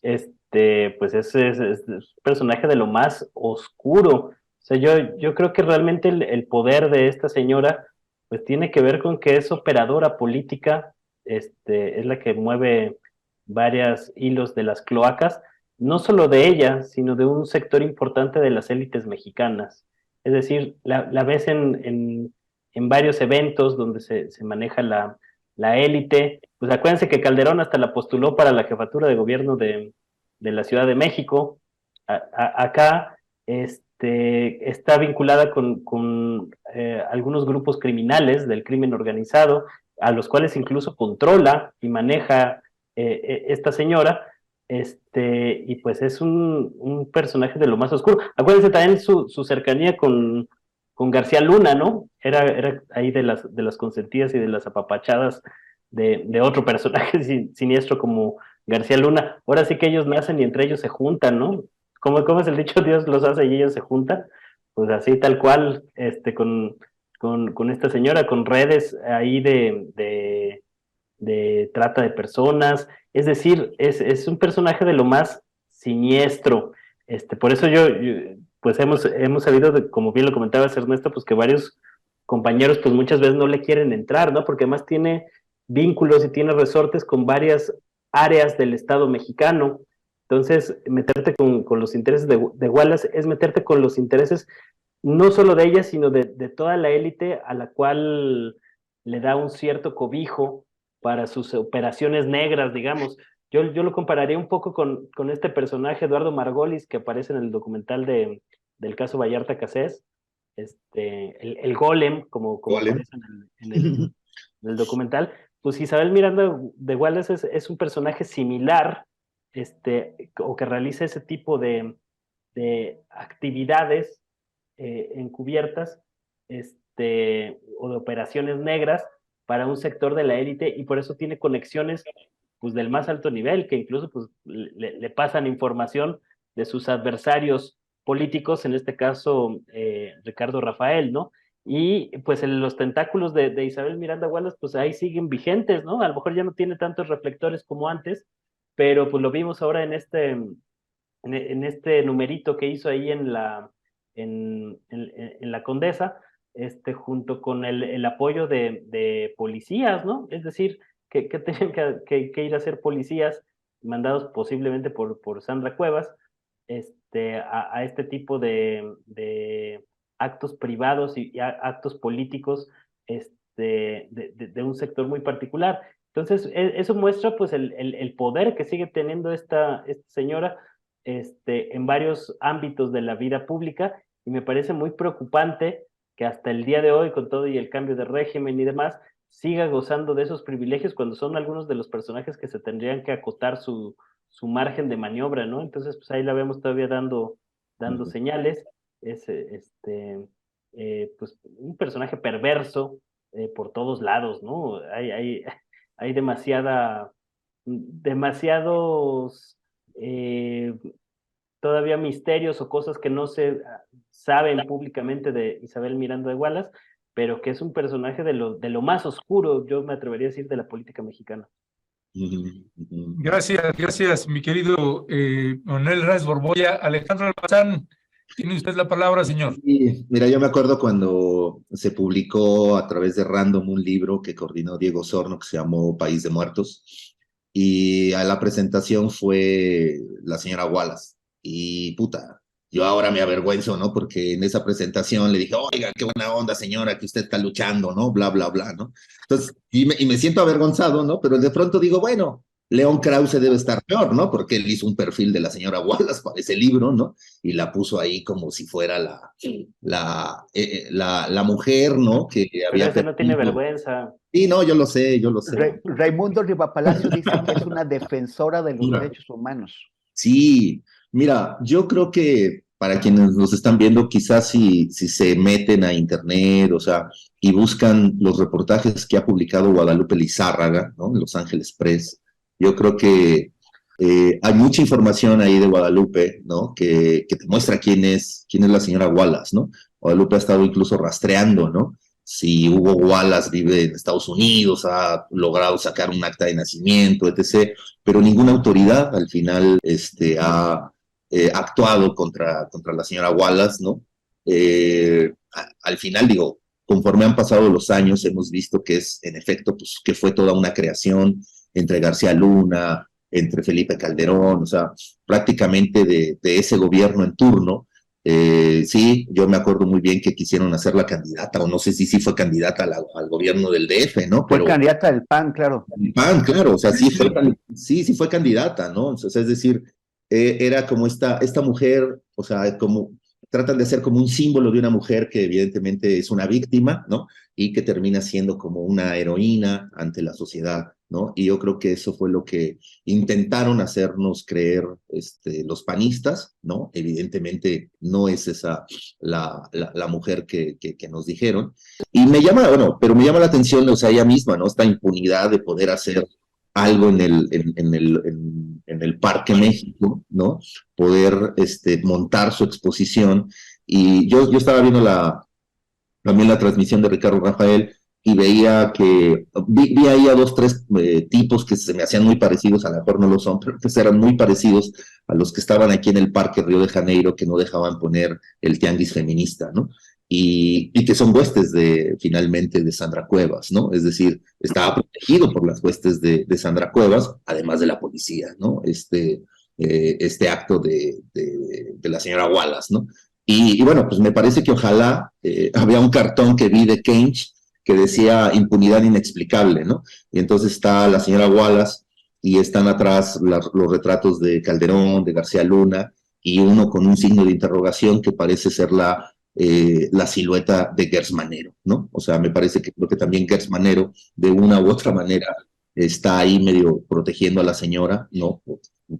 pues es un personaje de lo más oscuro. O sea, yo creo que realmente el poder de esta señora pues tiene que ver con que es operadora política, es la que mueve varios hilos de las cloacas, no solo de ella, sino de un sector importante de las élites mexicanas. Es decir, la ves en varios eventos donde se maneja la élite. Pues acuérdense que Calderón hasta la postuló para la jefatura de gobierno de la Ciudad de México. Acá está vinculada con algunos grupos criminales del crimen organizado, a los cuales incluso controla y maneja esta señora, y pues es un personaje de lo más oscuro. Acuérdense también su cercanía con García Luna, ¿no? Era ahí de las consentidas y de las apapachadas de otro personaje siniestro como García Luna. Ahora sí que ellos nacen y entre ellos se juntan, ¿no? ¿Cómo es el dicho? Dios los hace y ellos se juntan. Pues así tal cual, con esta señora, con redes ahí de trata de personas. Es decir, es un personaje de lo más siniestro. Por eso pues hemos sabido, como bien lo comentabas, Ernesto, pues que varios compañeros pues muchas veces no le quieren entrar, ¿no? Porque además tiene vínculos y tiene resortes con varias áreas del Estado mexicano. Entonces, meterte con los intereses de Wallace es meterte con los intereses no solo de ella, sino de toda la élite a la cual le da un cierto cobijo para sus operaciones negras, digamos. Yo lo compararía un poco con este personaje, Eduardo Margolis, que aparece en el documental del caso Vallarta Cassés, el golem, como Golem. aparece en el documental. Pues Isabel Miranda de Wallace es un personaje similar, o que realiza ese tipo de actividades encubiertas, o de operaciones negras para un sector de la élite, y por eso tiene conexiones pues del más alto nivel, que incluso pues le pasan información de sus adversarios políticos, en este caso Ricardo Rafael, ¿no? Y pues los tentáculos de Isabel Miranda Wallace pues ahí siguen vigentes, ¿no? A lo mejor ya no tiene tantos reflectores como antes, pero pues lo vimos ahora en este numerito que hizo ahí en la Condesa, junto con el apoyo de policías, ¿no? Es decir, que tenían que ir a ser policías mandados posiblemente por Sandra Cuevas, a este tipo de actos privados y actos políticos, de un sector muy particular. Entonces, eso muestra pues el poder que sigue teniendo esta señora, en varios ámbitos de la vida pública, y me parece muy preocupante que hasta el día de hoy, con todo y el cambio de régimen y demás, siga gozando de esos privilegios cuando son algunos de los personajes que se tendrían que acotar su margen de maniobra, ¿no? Entonces, pues ahí la vemos todavía dando señales. Es pues un personaje perverso, por todos lados, ¿no? Hay demasiados todavía misterios o cosas que no se saben públicamente de Isabel Miranda de Wallace, pero que es un personaje de lo más oscuro, yo me atrevería a decir, de la política mexicana. Gracias, mi querido Manuel Reyes Borboya. Alejandro Almazán, tiene usted la palabra, señor. Sí, mira, yo me acuerdo cuando se publicó a través de Random un libro que coordinó Diego Sorno que se llamó País de Muertos, y a la presentación fue la señora Wallace. Y puta, yo ahora me avergüenzo, ¿no? Porque en esa presentación le dije, oiga, qué buena onda, señora, que usted está luchando, ¿no? Bla, bla, bla, ¿no? Entonces, y me siento avergonzado, ¿no? Pero de pronto digo, bueno, León Krause debe estar peor, ¿no? Porque él hizo un perfil de la señora Wallace para ese libro, ¿no? Y la puso ahí como si fuera la mujer, ¿no? Que había... Pero ese no tiene vergüenza. Sí, no, yo lo sé, yo lo sé. Raimundo Rivapalacio dice que es una defensora de los derechos humanos. Sí, mira, yo creo que para quienes nos están viendo, quizás si se meten a internet, o sea, y buscan los reportajes que ha publicado Guadalupe Lizárraga, ¿no? En Los Ángeles Press, yo creo que hay mucha información ahí de Guadalupe, ¿no? Que te muestra quién es la señora Wallace, ¿no? Guadalupe ha estado incluso rastreando, ¿no? Si Hugo Wallace vive en Estados Unidos, ha logrado sacar un acta de nacimiento, etc., pero ninguna autoridad al final ha actuado contra la señora Wallace, ¿no? Al final, digo, conforme han pasado los años, hemos visto que es, en efecto, pues que fue toda una creación entre García Luna, entre Felipe Calderón, o sea, prácticamente de ese gobierno en turno. Sí, yo me acuerdo muy bien que quisieron hacerla candidata, o no sé si sí fue candidata al gobierno del DF, ¿no? Fue candidata del PAN, claro. El PAN, claro, o sea, sí fue candidata, ¿no? O sea, es decir, era como esta mujer, o sea, como tratan de hacer como un símbolo de una mujer que evidentemente es una víctima, ¿no? Y que termina siendo como una heroína ante la sociedad, ¿no? Y yo creo que eso fue lo que intentaron hacernos creer los panistas, ¿no? Evidentemente no es esa la mujer que nos dijeron. Y me llama, bueno, pero me llama la atención, o sea, ella misma, ¿no? Esta impunidad de poder hacer algo en el Parque México, ¿no? Poder montar su exposición. Y yo estaba viendo también la transmisión de Ricardo Rafael y veía que vi ahí a 2, 3 tipos que se me hacían muy parecidos, a lo mejor no lo son, pero que eran muy parecidos a los que estaban aquí en el Parque Río de Janeiro, que no dejaban poner el tianguis feminista, ¿no? Y que son huestes finalmente de Sandra Cuevas, ¿no? Es decir, estaba protegido por las huestes de Sandra Cuevas, además de la policía, ¿no? Este acto de la señora Wallace, ¿no? Y bueno, pues me parece que ojalá había un cartón que vi de Kench que decía impunidad inexplicable, ¿no? Y entonces está la señora Wallace y están atrás los retratos de Calderón, de García Luna, y uno con un signo de interrogación que parece ser la silueta de Gers Manero, ¿no? O sea, me parece que creo que también Gers Manero, de una u otra manera, está ahí medio protegiendo a la señora, ¿no?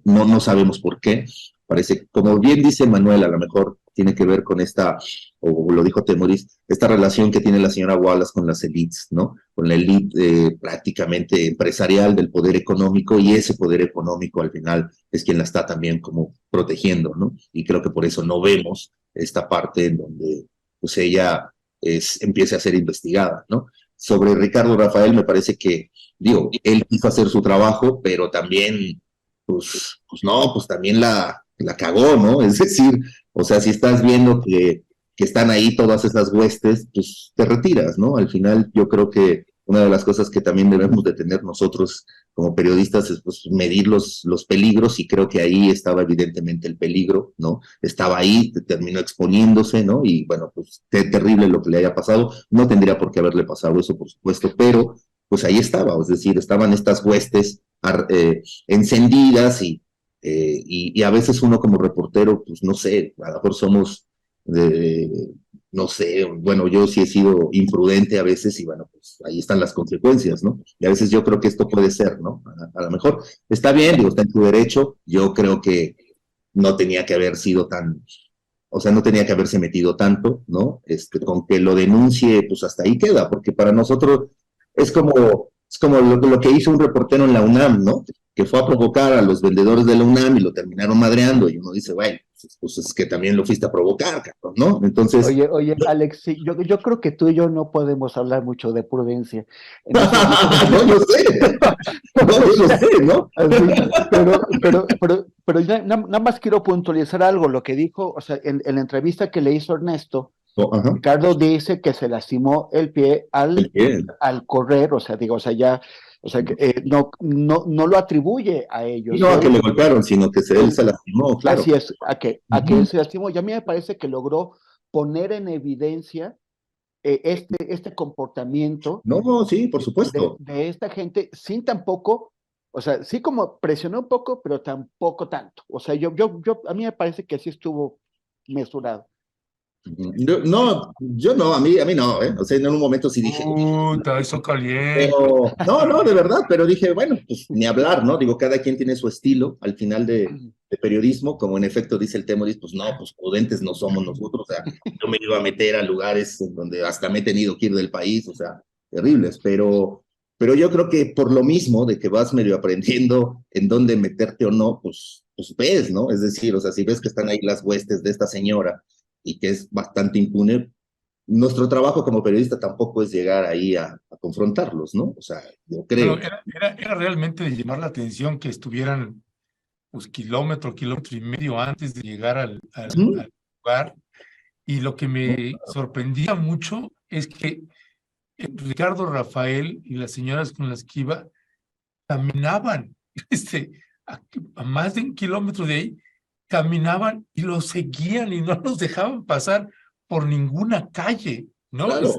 No sabemos por qué. Parece, como bien dice Manuel, a lo mejor tiene que ver con esta, o lo dijo Temoris, esta relación que tiene la señora Wallace con las élites, ¿no? Con la élite prácticamente empresarial del poder económico, y ese poder económico al final es quien la está también como protegiendo, ¿no? Y creo que por eso no vemos esta parte en donde pues ella empiece a ser investigada, ¿no? Sobre Ricardo Rafael me parece que, digo, él quiso hacer su trabajo, pero también, pues no, pues también la cagó, ¿no? Es decir, o sea, si estás viendo que están ahí todas esas huestes, pues te retiras, ¿no? Al final yo creo que una de las cosas que también debemos de tener nosotros como periodistas es pues, medir los peligros, y creo que ahí estaba evidentemente el peligro, ¿no? Estaba ahí, terminó exponiéndose, ¿no? Y bueno, pues terrible lo que le haya pasado, no tendría por qué haberle pasado eso, por supuesto, pero pues ahí estaba, es decir, estaban estas huestes encendidas, y a veces uno como reportero, pues no sé, a lo mejor somos no sé, bueno, yo sí he sido imprudente a veces, y bueno, pues ahí están las consecuencias, ¿no? Y a veces yo creo que esto puede ser, ¿no? A lo mejor está bien, digo, está en tu derecho, yo creo que no tenía que haber sido tan o sea, no tenía que haberse metido tanto, ¿no? Con que lo denuncie, pues hasta ahí queda, porque para nosotros es como lo que hizo un reportero en la UNAM, ¿no? Que fue a provocar a los vendedores de la UNAM y lo terminaron madreando, y uno dice, bueno, pues es que también lo fuiste a provocar, cabrón, ¿no? Entonces, Oye, Alex, sí, yo creo que tú y yo no podemos hablar mucho de prudencia. En ese- no, yo sé, no, yo lo sé, ¿no? Así, pero ya nada más quiero puntualizar algo, lo que dijo, o sea, en la entrevista que le hizo Ernesto, Ajá, Ricardo dice que se lastimó el pie el pie. al correr, o sea, digo, o sea, ya, o sea, que, no lo atribuye a Y ellos. no a que Él, le golpearon, sino que él se lastimó, claro. así es, a que él Ujú. se lastimó. Y a mí me parece que logró poner en evidencia este comportamiento No, sí, por supuesto. de esta gente sin tampoco, o sea, sí como presionó un poco, pero tampoco tanto. O sea, a mí me parece que sí estuvo mesurado. No, yo no, a mí no, ¿eh? O sea, en un momento sí dije, Puta, eso caliente. pero, no, de verdad, pero dije, bueno, pues ni hablar, ¿no? Digo, cada quien tiene su estilo al final de periodismo, como en efecto dice el Temoris, pues no, pues prudentes no somos nosotros, o sea, yo me iba a meter a lugares en donde hasta me he tenido que ir del país, o sea, terribles, pero yo creo que por lo mismo de que vas medio aprendiendo en dónde meterte o no, pues ves, ¿no? Es decir, o sea, si ves que están ahí las huestes de esta señora y que es bastante impune, nuestro trabajo como periodista tampoco es llegar ahí a confrontarlos, ¿no? O sea, yo Bueno, creo. era realmente de llamar la atención que estuvieran pues kilómetro y medio antes de llegar Ujú. al lugar. Y lo que me sorprendía mucho es que Ricardo Rafael y las señoras con las que iba caminaban, a, a más de 1 kilómetro de ahí, caminaban y los seguían y no los dejaban pasar por ninguna calle, ¿no? Claro,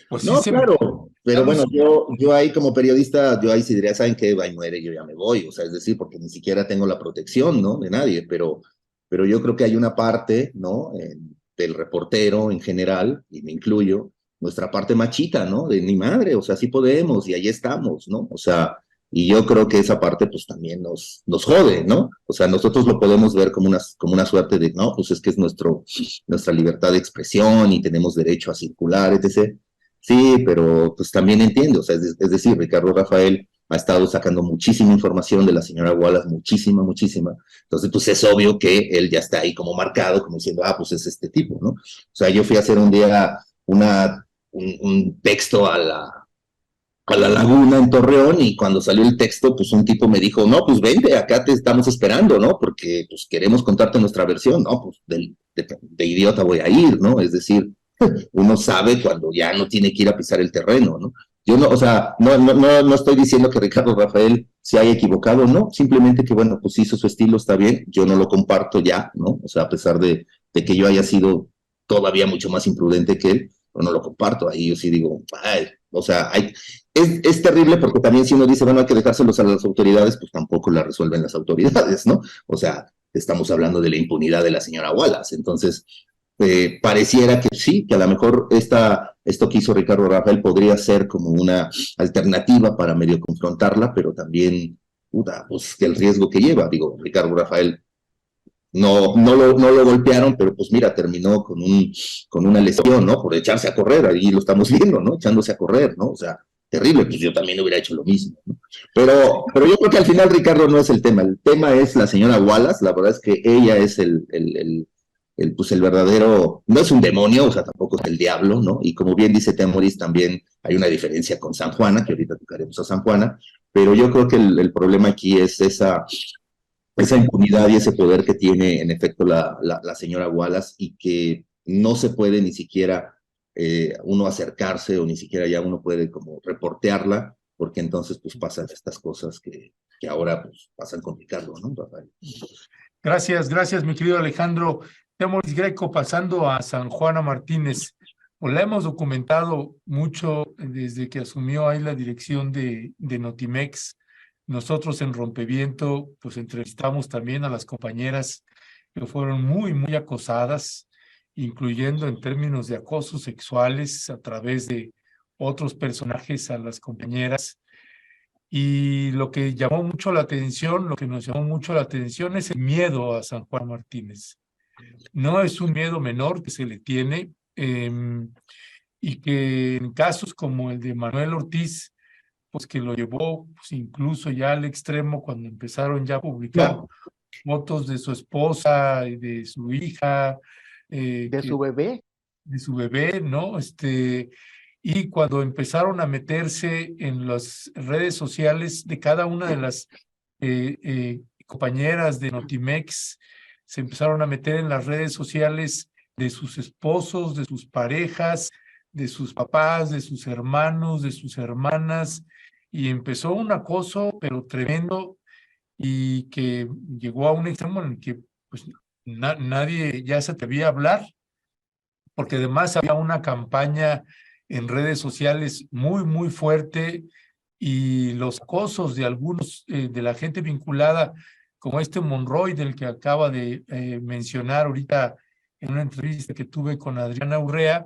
Pues sí no, se me claro, pero bueno, yo ahí como periodista, yo ahí sí diría, ¿saben qué? Ahí muere, yo ya me voy, o sea, es decir, porque ni siquiera tengo la protección, ¿no? De nadie, pero yo creo que hay una parte, ¿no? Del reportero en general, y me incluyo, nuestra parte machita, ¿no? De mi madre, o sea, sí podemos, y ahí estamos, ¿no? O sea, y yo creo que esa parte, pues también nos jode, ¿no? O sea, nosotros lo podemos ver como una suerte de, no, pues es que es nuestra libertad de expresión y tenemos derecho a circular, etc. Sí, pero pues también entiendo, o sea, es decir, Ricardo Rafael ha estado sacando muchísima información de la señora Wallace, muchísima, muchísima. Entonces, pues es obvio que él ya está ahí como marcado, como diciendo, pues es este tipo, ¿no? O sea, yo fui a hacer un día un texto a la laguna en Torreón y cuando salió el texto, pues un tipo me dijo, no, pues vente, acá te estamos esperando, ¿no? Porque pues queremos contarte nuestra versión, ¿no? Pues de idiota voy a ir, ¿no? Es decir, uno sabe cuando ya no tiene que ir a pisar el terreno, ¿no? Yo no, o sea, no estoy diciendo que Ricardo Rafael se haya equivocado, no, simplemente que, bueno, pues hizo su estilo, está bien, yo no lo comparto ya, ¿no? O sea, a pesar de que yo haya sido todavía mucho más imprudente que él, pero no lo comparto, ahí yo sí digo, ay, o sea, es terrible porque también si uno dice, bueno, hay que dejárselos a las autoridades, pues tampoco la resuelven las autoridades, ¿no? O sea, estamos hablando de la impunidad de la señora Wallace, entonces pareciera que sí, que a lo mejor esto que hizo Ricardo Rafael podría ser como una alternativa para medio confrontarla, pero también, puta, pues que el riesgo que lleva, digo, Ricardo Rafael no lo golpearon, pero pues mira, terminó con una lesión, ¿no? Por echarse a correr, ahí lo estamos viendo, ¿no? Echándose a correr, ¿no? O sea, terrible, pues yo también hubiera hecho lo mismo, ¿no? Pero yo creo que al final, Ricardo, no es el tema es la señora Wallace, la verdad es que ella es pues el verdadero, no es un demonio, o sea, tampoco es el diablo, ¿no? Y como bien dice Temoris, también hay una diferencia con San Juana, que ahorita tocaremos a San Juana, pero yo creo que el problema aquí es esa impunidad y ese poder que tiene en efecto la señora Wallace y que no se puede ni siquiera uno acercarse o ni siquiera ya uno puede como reportearla, porque entonces pues pasan estas cosas que ahora pues pasan con Ricardo, ¿no, Rafael? Gracias, mi querido Alejandro. Temoris Greco, pasando a San Juana Martínez. Pues la hemos documentado mucho desde que asumió ahí la dirección de Notimex. Nosotros en Rompeviento, pues entrevistamos también a las compañeras que fueron muy, muy acosadas, incluyendo en términos de acosos sexuales a través de otros personajes a las compañeras. Y lo que llamó mucho la atención, lo que nos llamó mucho la atención es el miedo a San Juan Martínez. no es un miedo menor que se le tiene, y que en casos como el de Manuel Ortiz, pues que lo llevó pues, incluso ya al extremo cuando empezaron ya a publicar fotos de su esposa y de su hija, de su bebé. de su bebé, ¿no? Y cuando empezaron a meterse en las redes sociales de cada una de las compañeras de Notimex, se empezaron a meter en las redes sociales de sus esposos, de sus parejas, de sus papás, de sus hermanos, de sus hermanas, y empezó un acoso, pero tremendo, y que llegó a un extremo en el que pues, nadie ya se atrevía a hablar, porque además había una campaña en redes sociales muy, muy fuerte, y los acosos de algunos de la gente vinculada, como este Monroy del que acaba de mencionar ahorita en una entrevista que tuve con Adriana Urrea,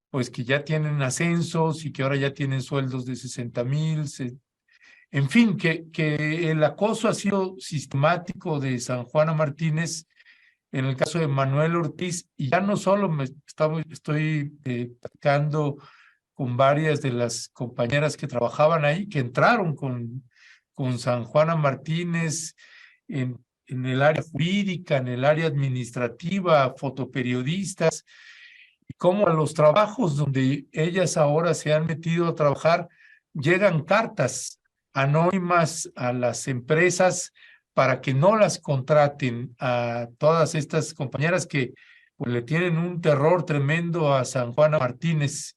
pues que ya tienen ascensos y que ahora ya tienen sueldos de 60,000, en fin, que el acoso ha sido sistemático de San Juana Martínez. En el caso de Manuel Ortiz, y ya no solo estoy platicando con varias de las compañeras que trabajaban ahí, que entraron con San Juana Martínez en el área jurídica, en el área administrativa, fotoperiodistas, y cómo a los trabajos donde ellas ahora se han metido a trabajar, llegan cartas anónimas a las empresas para que no las contraten, a todas estas compañeras que pues, le tienen un terror tremendo a San Juana Martínez,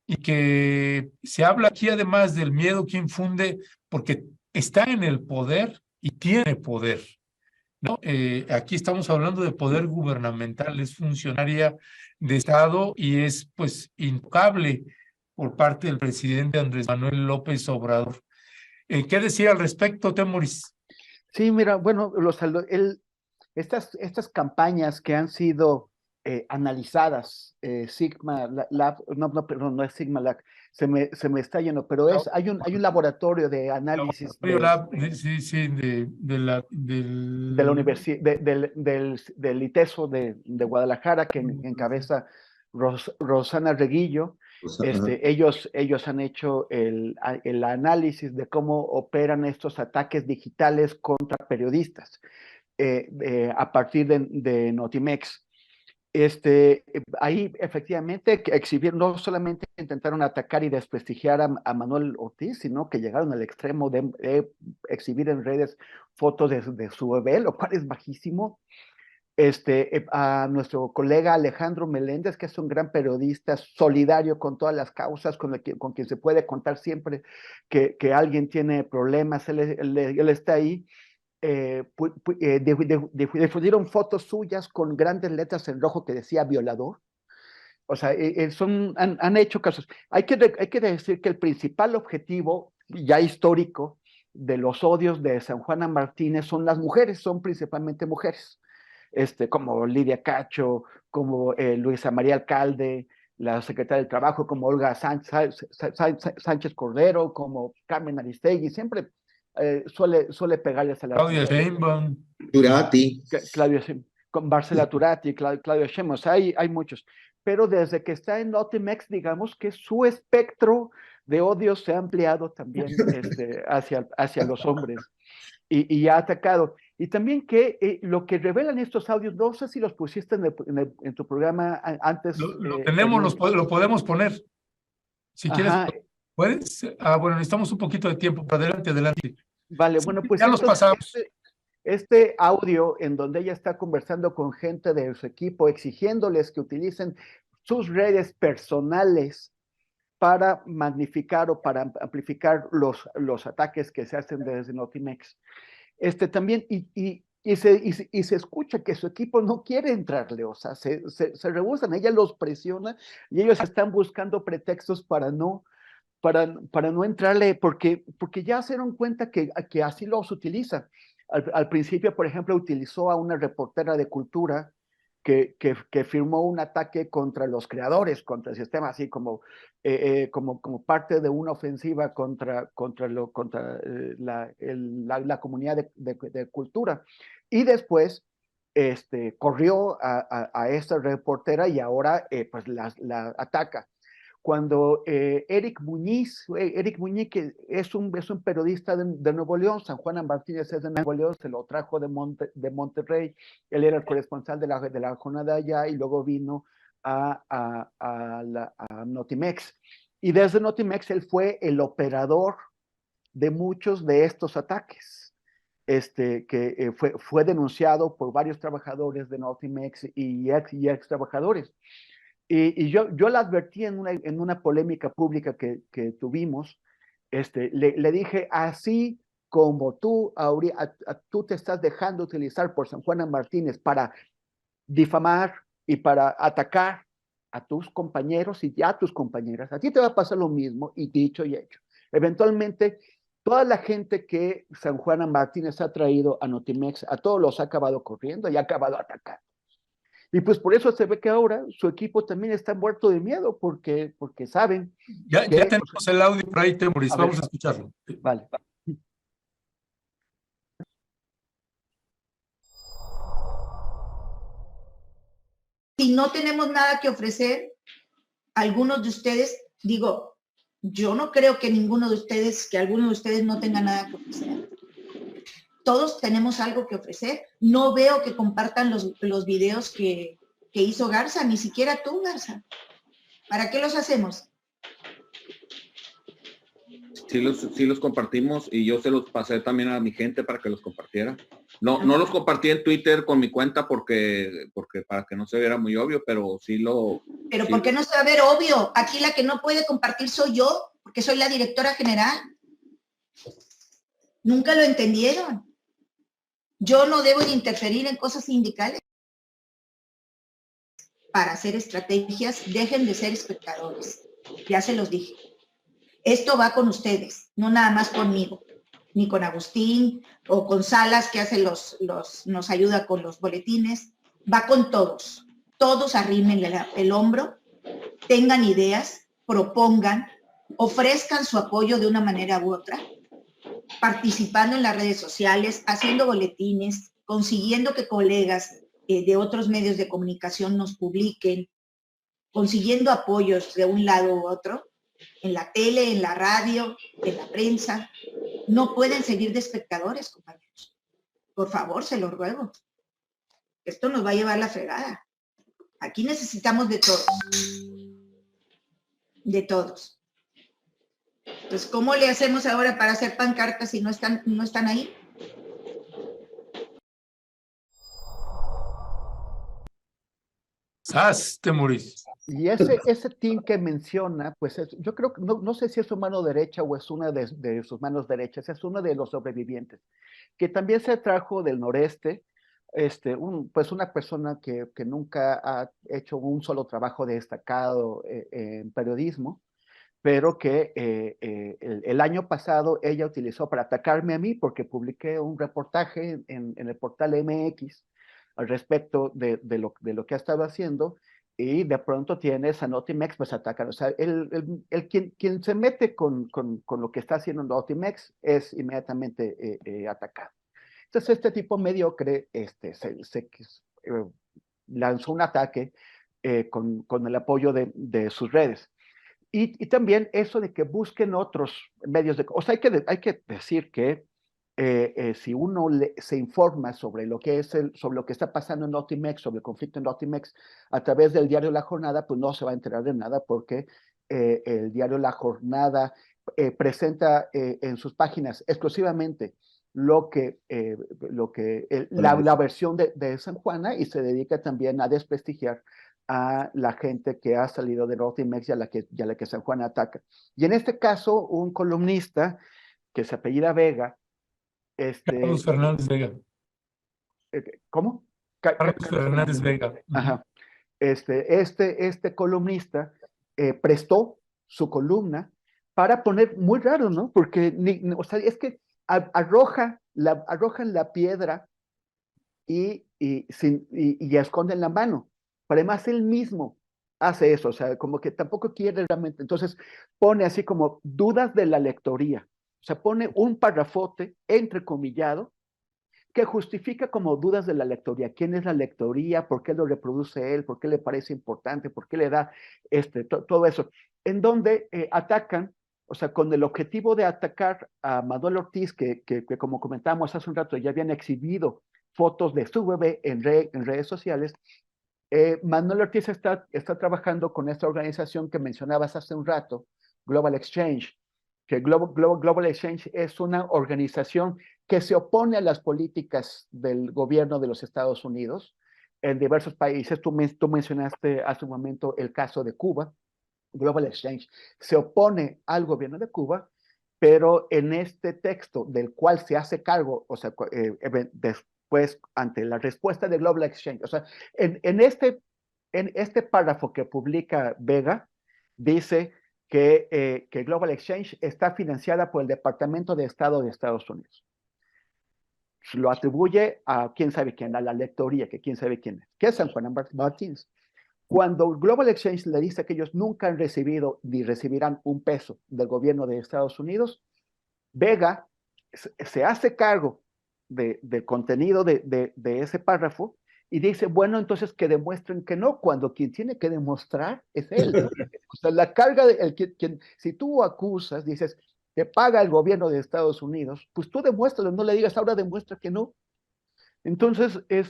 y que se habla aquí además del miedo que infunde porque está en el poder y tiene poder, ¿no? Aquí estamos hablando de poder gubernamental, es funcionaria de Estado y es pues intocable por parte del presidente Andrés Manuel López Obrador. ¿Qué decir al respecto, Temoris? Sí, mira, bueno, estas campañas que han sido analizadas, Sigma Lab, no, perdón, no es Sigma Lab, se me está yendo, pero hay un laboratorio de análisis Sí, sí, de la, de la universidad, del ITESO de Guadalajara, que encabeza Rosana Reguillo. Ellos han hecho el análisis de cómo operan estos ataques digitales contra periodistas a partir de Notimex. Ahí efectivamente exhibieron, no solamente intentaron atacar y desprestigiar a Manuel Ortiz, sino que llegaron al extremo de exhibir en redes fotos de su bebé, lo cual es bajísimo. A nuestro colega Alejandro Meléndez, que es un gran periodista, solidario con todas las causas, con quien se puede contar siempre que alguien tiene problemas, él está ahí. Difundieron fotos suyas con grandes letras en rojo que decía violador. O sea, han hecho casos. Hay que decir que el principal objetivo, ya histórico, de los odios de San Juana Martínez son las mujeres, son principalmente mujeres, como Lidia Cacho, como Luisa María Alcalde, la secretaria del Trabajo, como Olga Sánchez Cordero, como Carmen Aristegui, siempre suele pegarles a la... Claudia Sheinbaum. Turati. Con Marcela Turati, Claudia Sheinbaum, o sea, hay muchos. Pero desde que está en Notimex, digamos que su espectro de odio se ha ampliado también hacia los hombres y ha atacado. Y también que lo que revelan estos audios, no sé si los pusiste en tu programa antes. Lo tenemos, lo podemos poner. Si quieres, ¿puedes? Bueno, necesitamos un poquito de tiempo, pero adelante. Vale, bueno, pues ya los pasamos. Este audio en donde ella está conversando con gente de su equipo, exigiéndoles que utilicen sus redes personales para magnificar o para amplificar los ataques que se hacen desde Notimex. También, y se escucha que su equipo no quiere entrarle, o sea, se rehusan, ella los presiona y ellos están buscando pretextos para no entrarle, porque ya se dieron cuenta que así los utiliza. Al principio, por ejemplo, utilizó a una reportera de cultura que firmó un ataque contra los creadores, contra el sistema, así como parte de una ofensiva contra la comunidad de cultura. Y después corrió a esta reportera y ahora pues la ataca. Cuando Eric Muñiz, que es un periodista de Nuevo León, San Juan Martínez es de Nuevo León, se lo trajo de Monterrey, él era el corresponsal de la jornada allá y luego vino a Notimex. Y desde Notimex él fue el operador de muchos de estos ataques, que fue denunciado por varios trabajadores de Notimex y ex trabajadores. Y yo la advertí en una polémica pública que tuvimos, le dije, así como tú te estás dejando utilizar por San Juana Martínez para difamar y para atacar a tus compañeros y a tus compañeras, a ti te va a pasar lo mismo, y dicho y hecho. Eventualmente, toda la gente que San Juana Martínez ha traído a Notimex, a todos los ha acabado corriendo y ha acabado atacando. Y pues por eso se ve que ahora su equipo también está muerto de miedo, porque saben. Ya tenemos el audio por ahí, Temoris, vamos a escucharlo. Vale. Si no tenemos nada que ofrecer, algunos de ustedes, digo, yo no creo que alguno de ustedes no tenga nada que ofrecer. Todos tenemos algo que ofrecer. No veo que compartan los videos que hizo Garza, ni siquiera tú, Garza. ¿Para qué los hacemos? Sí los compartimos y yo se los pasé también a mi gente para que los compartiera. No los compartí en Twitter con mi cuenta porque para que no se viera muy obvio, pero sí lo... Pero sí. ¿por qué no se va a ver obvio? Aquí la que no puede compartir soy yo, porque soy la directora general. Nunca lo entendieron. Yo no debo de interferir en cosas sindicales. Para hacer estrategias, dejen de ser espectadores. Ya se los dije. Esto va con ustedes, no nada más conmigo, ni con Agustín o con Salas, que hace nos ayuda con los boletines. Va con todos. Todos arrimen el hombro, tengan ideas, propongan, ofrezcan su apoyo de una manera u otra, participando en las redes sociales, haciendo boletines, consiguiendo que colegas de otros medios de comunicación nos publiquen, consiguiendo apoyos de un lado u otro, en la tele, en la radio, en la prensa. No pueden seguir de espectadores, compañeros. Por favor, se lo ruego. Esto nos va a llevar la fregada. Aquí necesitamos de todos. De todos. Entonces, ¿cómo le hacemos ahora para hacer pancartas si no están ahí? Temoris. Y ese team que menciona, pues yo creo que no sé si es su mano derecha o es una de sus manos derechas, es uno de los sobrevivientes, que también se trajo del noreste, pues una persona que nunca ha hecho un solo trabajo destacado en periodismo, pero que el año pasado ella utilizó para atacarme a mí porque publiqué un reportaje en el portal MX al respecto de lo que ha estado haciendo, y de pronto tienes a Notimex, pues atacan. O sea, quien se mete con lo que está haciendo Notimex es inmediatamente atacado. Entonces este tipo mediocre lanzó un ataque con el apoyo de sus redes. Y también eso de que busquen otros medios de... O sea, hay que decir que si uno se informa sobre lo que está pasando en Notimex, sobre el conflicto en Notimex, a través del diario La Jornada, pues no se va a enterar de nada, porque el diario La Jornada presenta en sus páginas exclusivamente la versión de San Juana, y se dedica también a desprestigiar a la gente que ha salido de Notimex y a la que San Juan ataca. Y en este caso, un columnista que se apellida Vega, Carlos Fernández Vega. ¿Cómo? Carlos Fernández Vega. Ajá. Este columnista prestó su columna para poner, muy raro, ¿no? Porque, o sea, es que arrojan la piedra y esconden la mano. Pero además él mismo hace eso, o sea, como que tampoco quiere realmente. Entonces pone así como dudas de la lectoría. O sea, pone un parrafote entrecomillado, que justifica como dudas de la lectoría. ¿Quién es la lectoría? ¿Por qué lo reproduce él? ¿Por qué le parece importante? ¿Por qué le da todo eso? En donde atacan, o sea, con el objetivo de atacar a Manuel Ortiz, que como comentamos hace un rato, ya habían exhibido fotos de su bebé en redes sociales. Manuel Ortiz está trabajando con esta organización que mencionabas hace un rato, Global Exchange, que Global Exchange es una organización que se opone a las políticas del gobierno de los Estados Unidos en diversos países. Tú mencionaste hace un momento el caso de Cuba. Global Exchange se opone al gobierno de Cuba, pero en este texto del cual se hace cargo, o sea, después ante la respuesta de Global Exchange, o sea, en este párrafo que publica Vega, dice que Global Exchange está financiada por el Departamento de Estado de Estados Unidos. Lo atribuye a quién sabe quién, a la lectoría, que quién sabe quién es, que es San Juan Martínez. Cuando Global Exchange le dice que ellos nunca han recibido ni recibirán un peso del gobierno de Estados Unidos, Vega se hace cargo del contenido de ese párrafo y dice, bueno, entonces que demuestren que no, cuando quien tiene que demostrar es él. O sea, la carga si tú acusas, dices, que paga el gobierno de Estados Unidos, pues tú demuéstralo, no le digas ahora demuestra que no. Entonces, es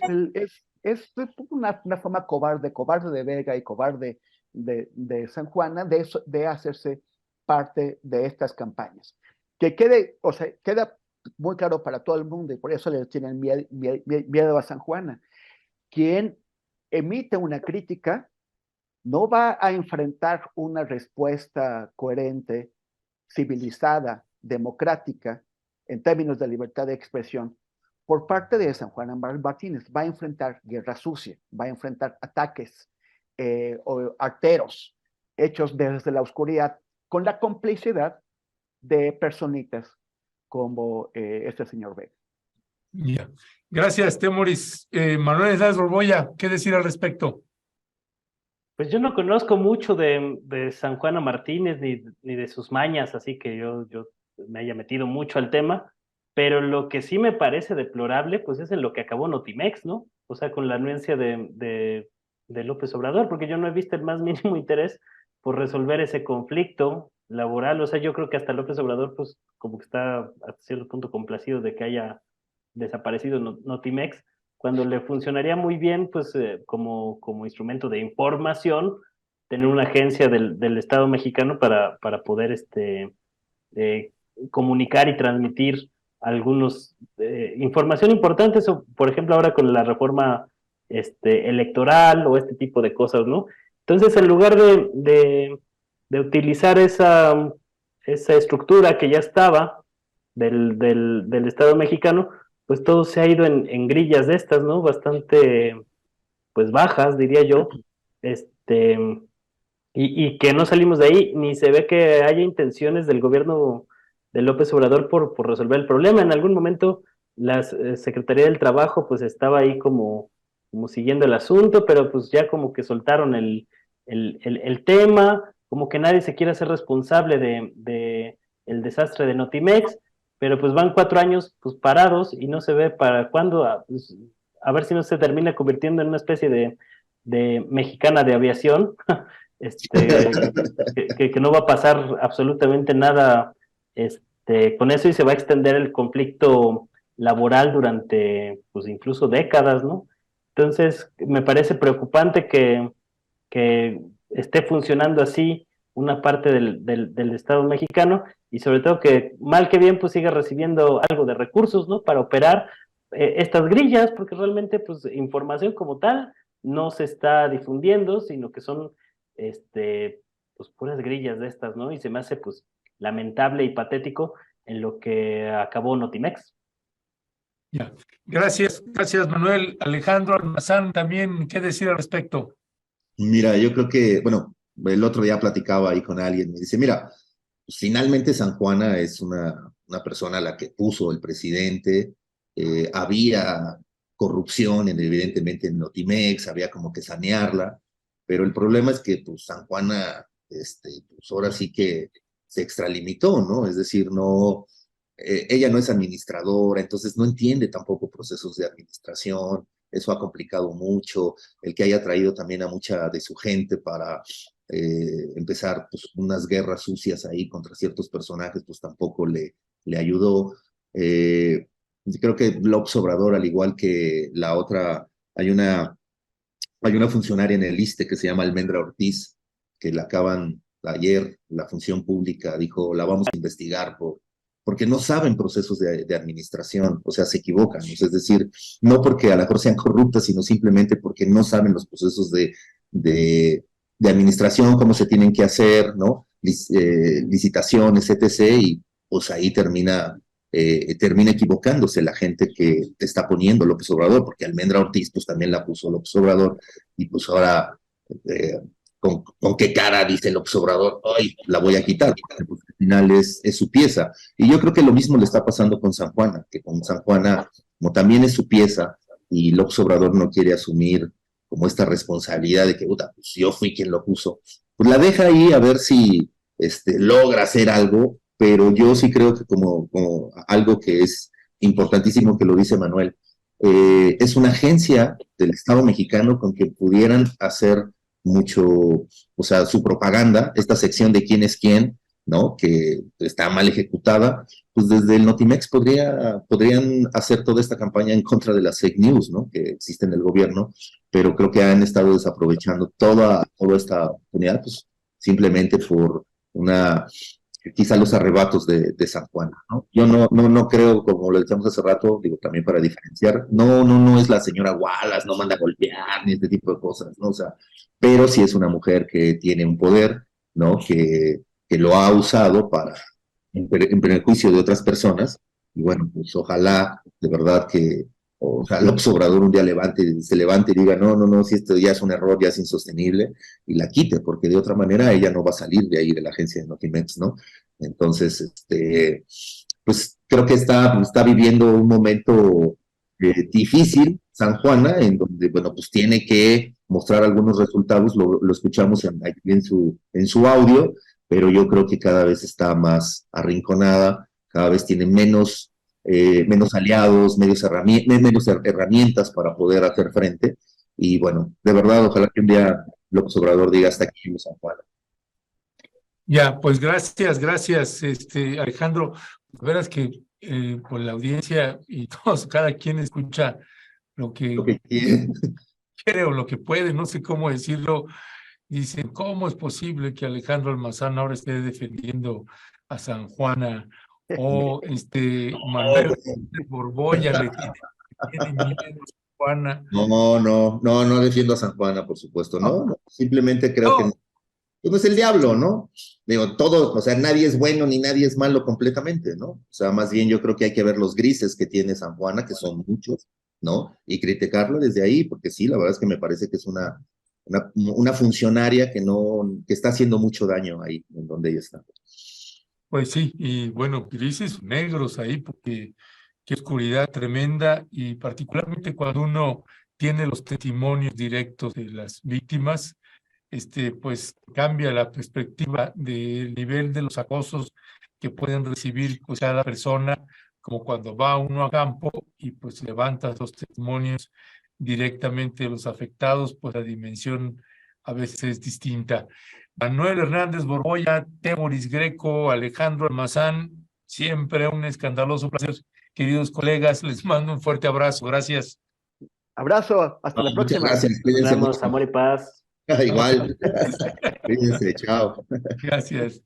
una forma cobarde de Vega y cobarde de San Juana de hacerse parte de estas campañas. Que quede, o sea, queda muy claro para todo el mundo y por eso le tienen miedo a San Juana. Quien emite una crítica no va a enfrentar una respuesta coherente, civilizada, democrática, en términos de libertad de expresión, por parte de San Juan Martínez. Va a enfrentar guerra sucia, va a enfrentar ataques o arteros hechos desde la oscuridad con la complicidad de personitas como este señor Vega. Yeah. Gracias, Temoris. Manuel Hernández Borbolla, ¿qué decir al respecto? Pues yo no conozco mucho de San Juana Martínez ni de sus mañas, así que yo me haya metido mucho al tema, pero lo que sí me parece deplorable, pues es en lo que acabó Notimex, ¿no? O sea, con la anuencia de López Obrador, porque yo no he visto el más mínimo interés por resolver ese conflicto laboral. O sea, yo creo que hasta López Obrador, pues como que está hasta cierto punto complacido de que haya desaparecido Notimex, cuando le funcionaría muy bien, pues como instrumento de información, tener una agencia del Estado mexicano para poder comunicar y transmitir algunos información importante, por ejemplo, ahora con la reforma electoral o este tipo de cosas, ¿no? Entonces, en lugar de utilizar esa estructura que ya estaba del Estado mexicano, pues todo se ha ido en grillas de estas, ¿no? Bastante, pues bajas, diría yo, y que no salimos de ahí, ni se ve que haya intenciones del gobierno de López Obrador por resolver el problema. En algún momento la Secretaría del Trabajo pues estaba ahí como siguiendo el asunto, pero pues ya como que soltaron el tema, como que nadie se quiere hacer responsable de el desastre de Notimex, pero pues van 4 años pues parados y no se ve para cuándo, pues, a ver si no se termina convirtiendo en una especie de mexicana de aviación, que no va a pasar absolutamente nada con eso y se va a extender el conflicto laboral durante pues incluso décadas, ¿no? Entonces me parece preocupante que esté funcionando así una parte del Estado mexicano y sobre todo que mal que bien pues siga recibiendo algo de recursos, ¿no? Para operar estas grillas, porque realmente pues información como tal no se está difundiendo, sino que son pues puras grillas de estas, ¿no? Y se me hace pues lamentable y patético en lo que acabó Notimex. Yeah. Gracias Manuel. Alejandro Almazán, también, ¿qué decir al respecto? Mira, yo creo que, bueno, el otro día platicaba ahí con alguien, me dice, mira, pues finalmente San Juana es una persona a la que puso el presidente, había corrupción evidentemente en Notimex, había como que sanearla, pero el problema es que pues San Juana, pues ahora sí que se extralimitó, ¿no? Es decir, no ella no es administradora, entonces no entiende tampoco procesos de administración. Eso ha complicado mucho. El que haya traído también a mucha de su gente para empezar pues, unas guerras sucias ahí contra ciertos personajes, pues tampoco le ayudó. Creo que López Obrador, al igual que la otra, hay una funcionaria en el ISSSTE que se llama Almendra Ortiz, que la acaban ayer, la función pública dijo, la vamos a investigar porque no saben procesos de administración, o sea, se equivocan, o sea, es decir, no porque a lo mejor sean corruptas, sino simplemente porque no saben los procesos de administración, cómo se tienen que hacer, ¿no? Licitaciones, etc., y pues ahí termina equivocándose la gente que te está poniendo López Obrador, porque Almendra Ortiz pues también la puso López Obrador, y pues ahora con qué cara dice López Obrador, ay, la voy a quitar, porque pues, al final es su pieza. Y yo creo que lo mismo le está pasando con San Juana, que con San Juana, como también es su pieza, y López Obrador no quiere asumir como esta responsabilidad de que, puta, pues yo fui quien lo puso, pues la deja ahí a ver si logra hacer algo, pero yo sí creo que como algo que es importantísimo que lo dice Manuel, es una agencia del Estado mexicano con que pudieran hacer mucho, o sea, su propaganda, esta sección de quién es quién, ¿no? Que está mal ejecutada, pues desde el Notimex podrían hacer toda esta campaña en contra de las fake news, ¿no? Que existen en el gobierno, pero creo que han estado desaprovechando toda esta oportunidad, pues simplemente por quizá los arrebatos de San Juan, ¿no? Yo no creo, como lo decíamos hace rato, digo, también para diferenciar, no es la señora Wallace, no manda a golpear, ni este tipo de cosas, ¿no? O sea, pero sí es una mujer que tiene un poder, ¿no? Que lo ha usado en perjuicio de otras personas, y bueno, pues ojalá, de verdad que, o sea, López Obrador un día se levante y diga, no, si esto ya es un error, ya es insostenible, y la quite, porque de otra manera ella no va a salir de ahí de la agencia de Notimex, ¿no? Entonces, pues creo que está viviendo un momento difícil, San Juana, en donde, bueno, pues tiene que mostrar algunos resultados, lo escuchamos en su audio, pero yo creo que cada vez está más arrinconada, cada vez tiene menos aliados, menos herramientas para poder hacer frente, y bueno, de verdad, ojalá que un día López Obrador diga hasta aquí en San Juan. Ya, pues gracias, Alejandro. Verás que por la audiencia y todos, cada quien escucha lo que quiere o lo que puede, no sé cómo decirlo. Dicen, ¿cómo es posible que Alejandro Almazán ahora esté defendiendo a San Juana? O Manuel Borboya le tiene miedo a San Juana. No defiendo a San Juana, por supuesto, no, simplemente creo que no es el diablo, ¿no? Digo, o sea, nadie es bueno ni nadie es malo completamente, ¿no? O sea, más bien yo creo que hay que ver los grises que tiene San Juana, que son muchos, ¿no? Y criticarlo desde ahí, porque sí, la verdad es que me parece que es una funcionaria que está haciendo mucho daño ahí, en donde ella está. Pues sí, y bueno, grises negros ahí, porque qué oscuridad tremenda, y particularmente cuando uno tiene los testimonios directos de las víctimas, pues cambia la perspectiva del nivel de los acosos que pueden recibir pues cada persona, como cuando va uno a campo y pues levanta los testimonios directamente de los afectados, pues la dimensión a veces es distinta. Manuel Hernández Borboya, Temoris Greco, Alejandro Almazán, siempre un escandaloso placer, queridos colegas, les mando un fuerte abrazo, gracias. Abrazo, hasta la próxima. Gracias, Nos vemos, amor y paz. Igual. Cuídense, chao. Gracias.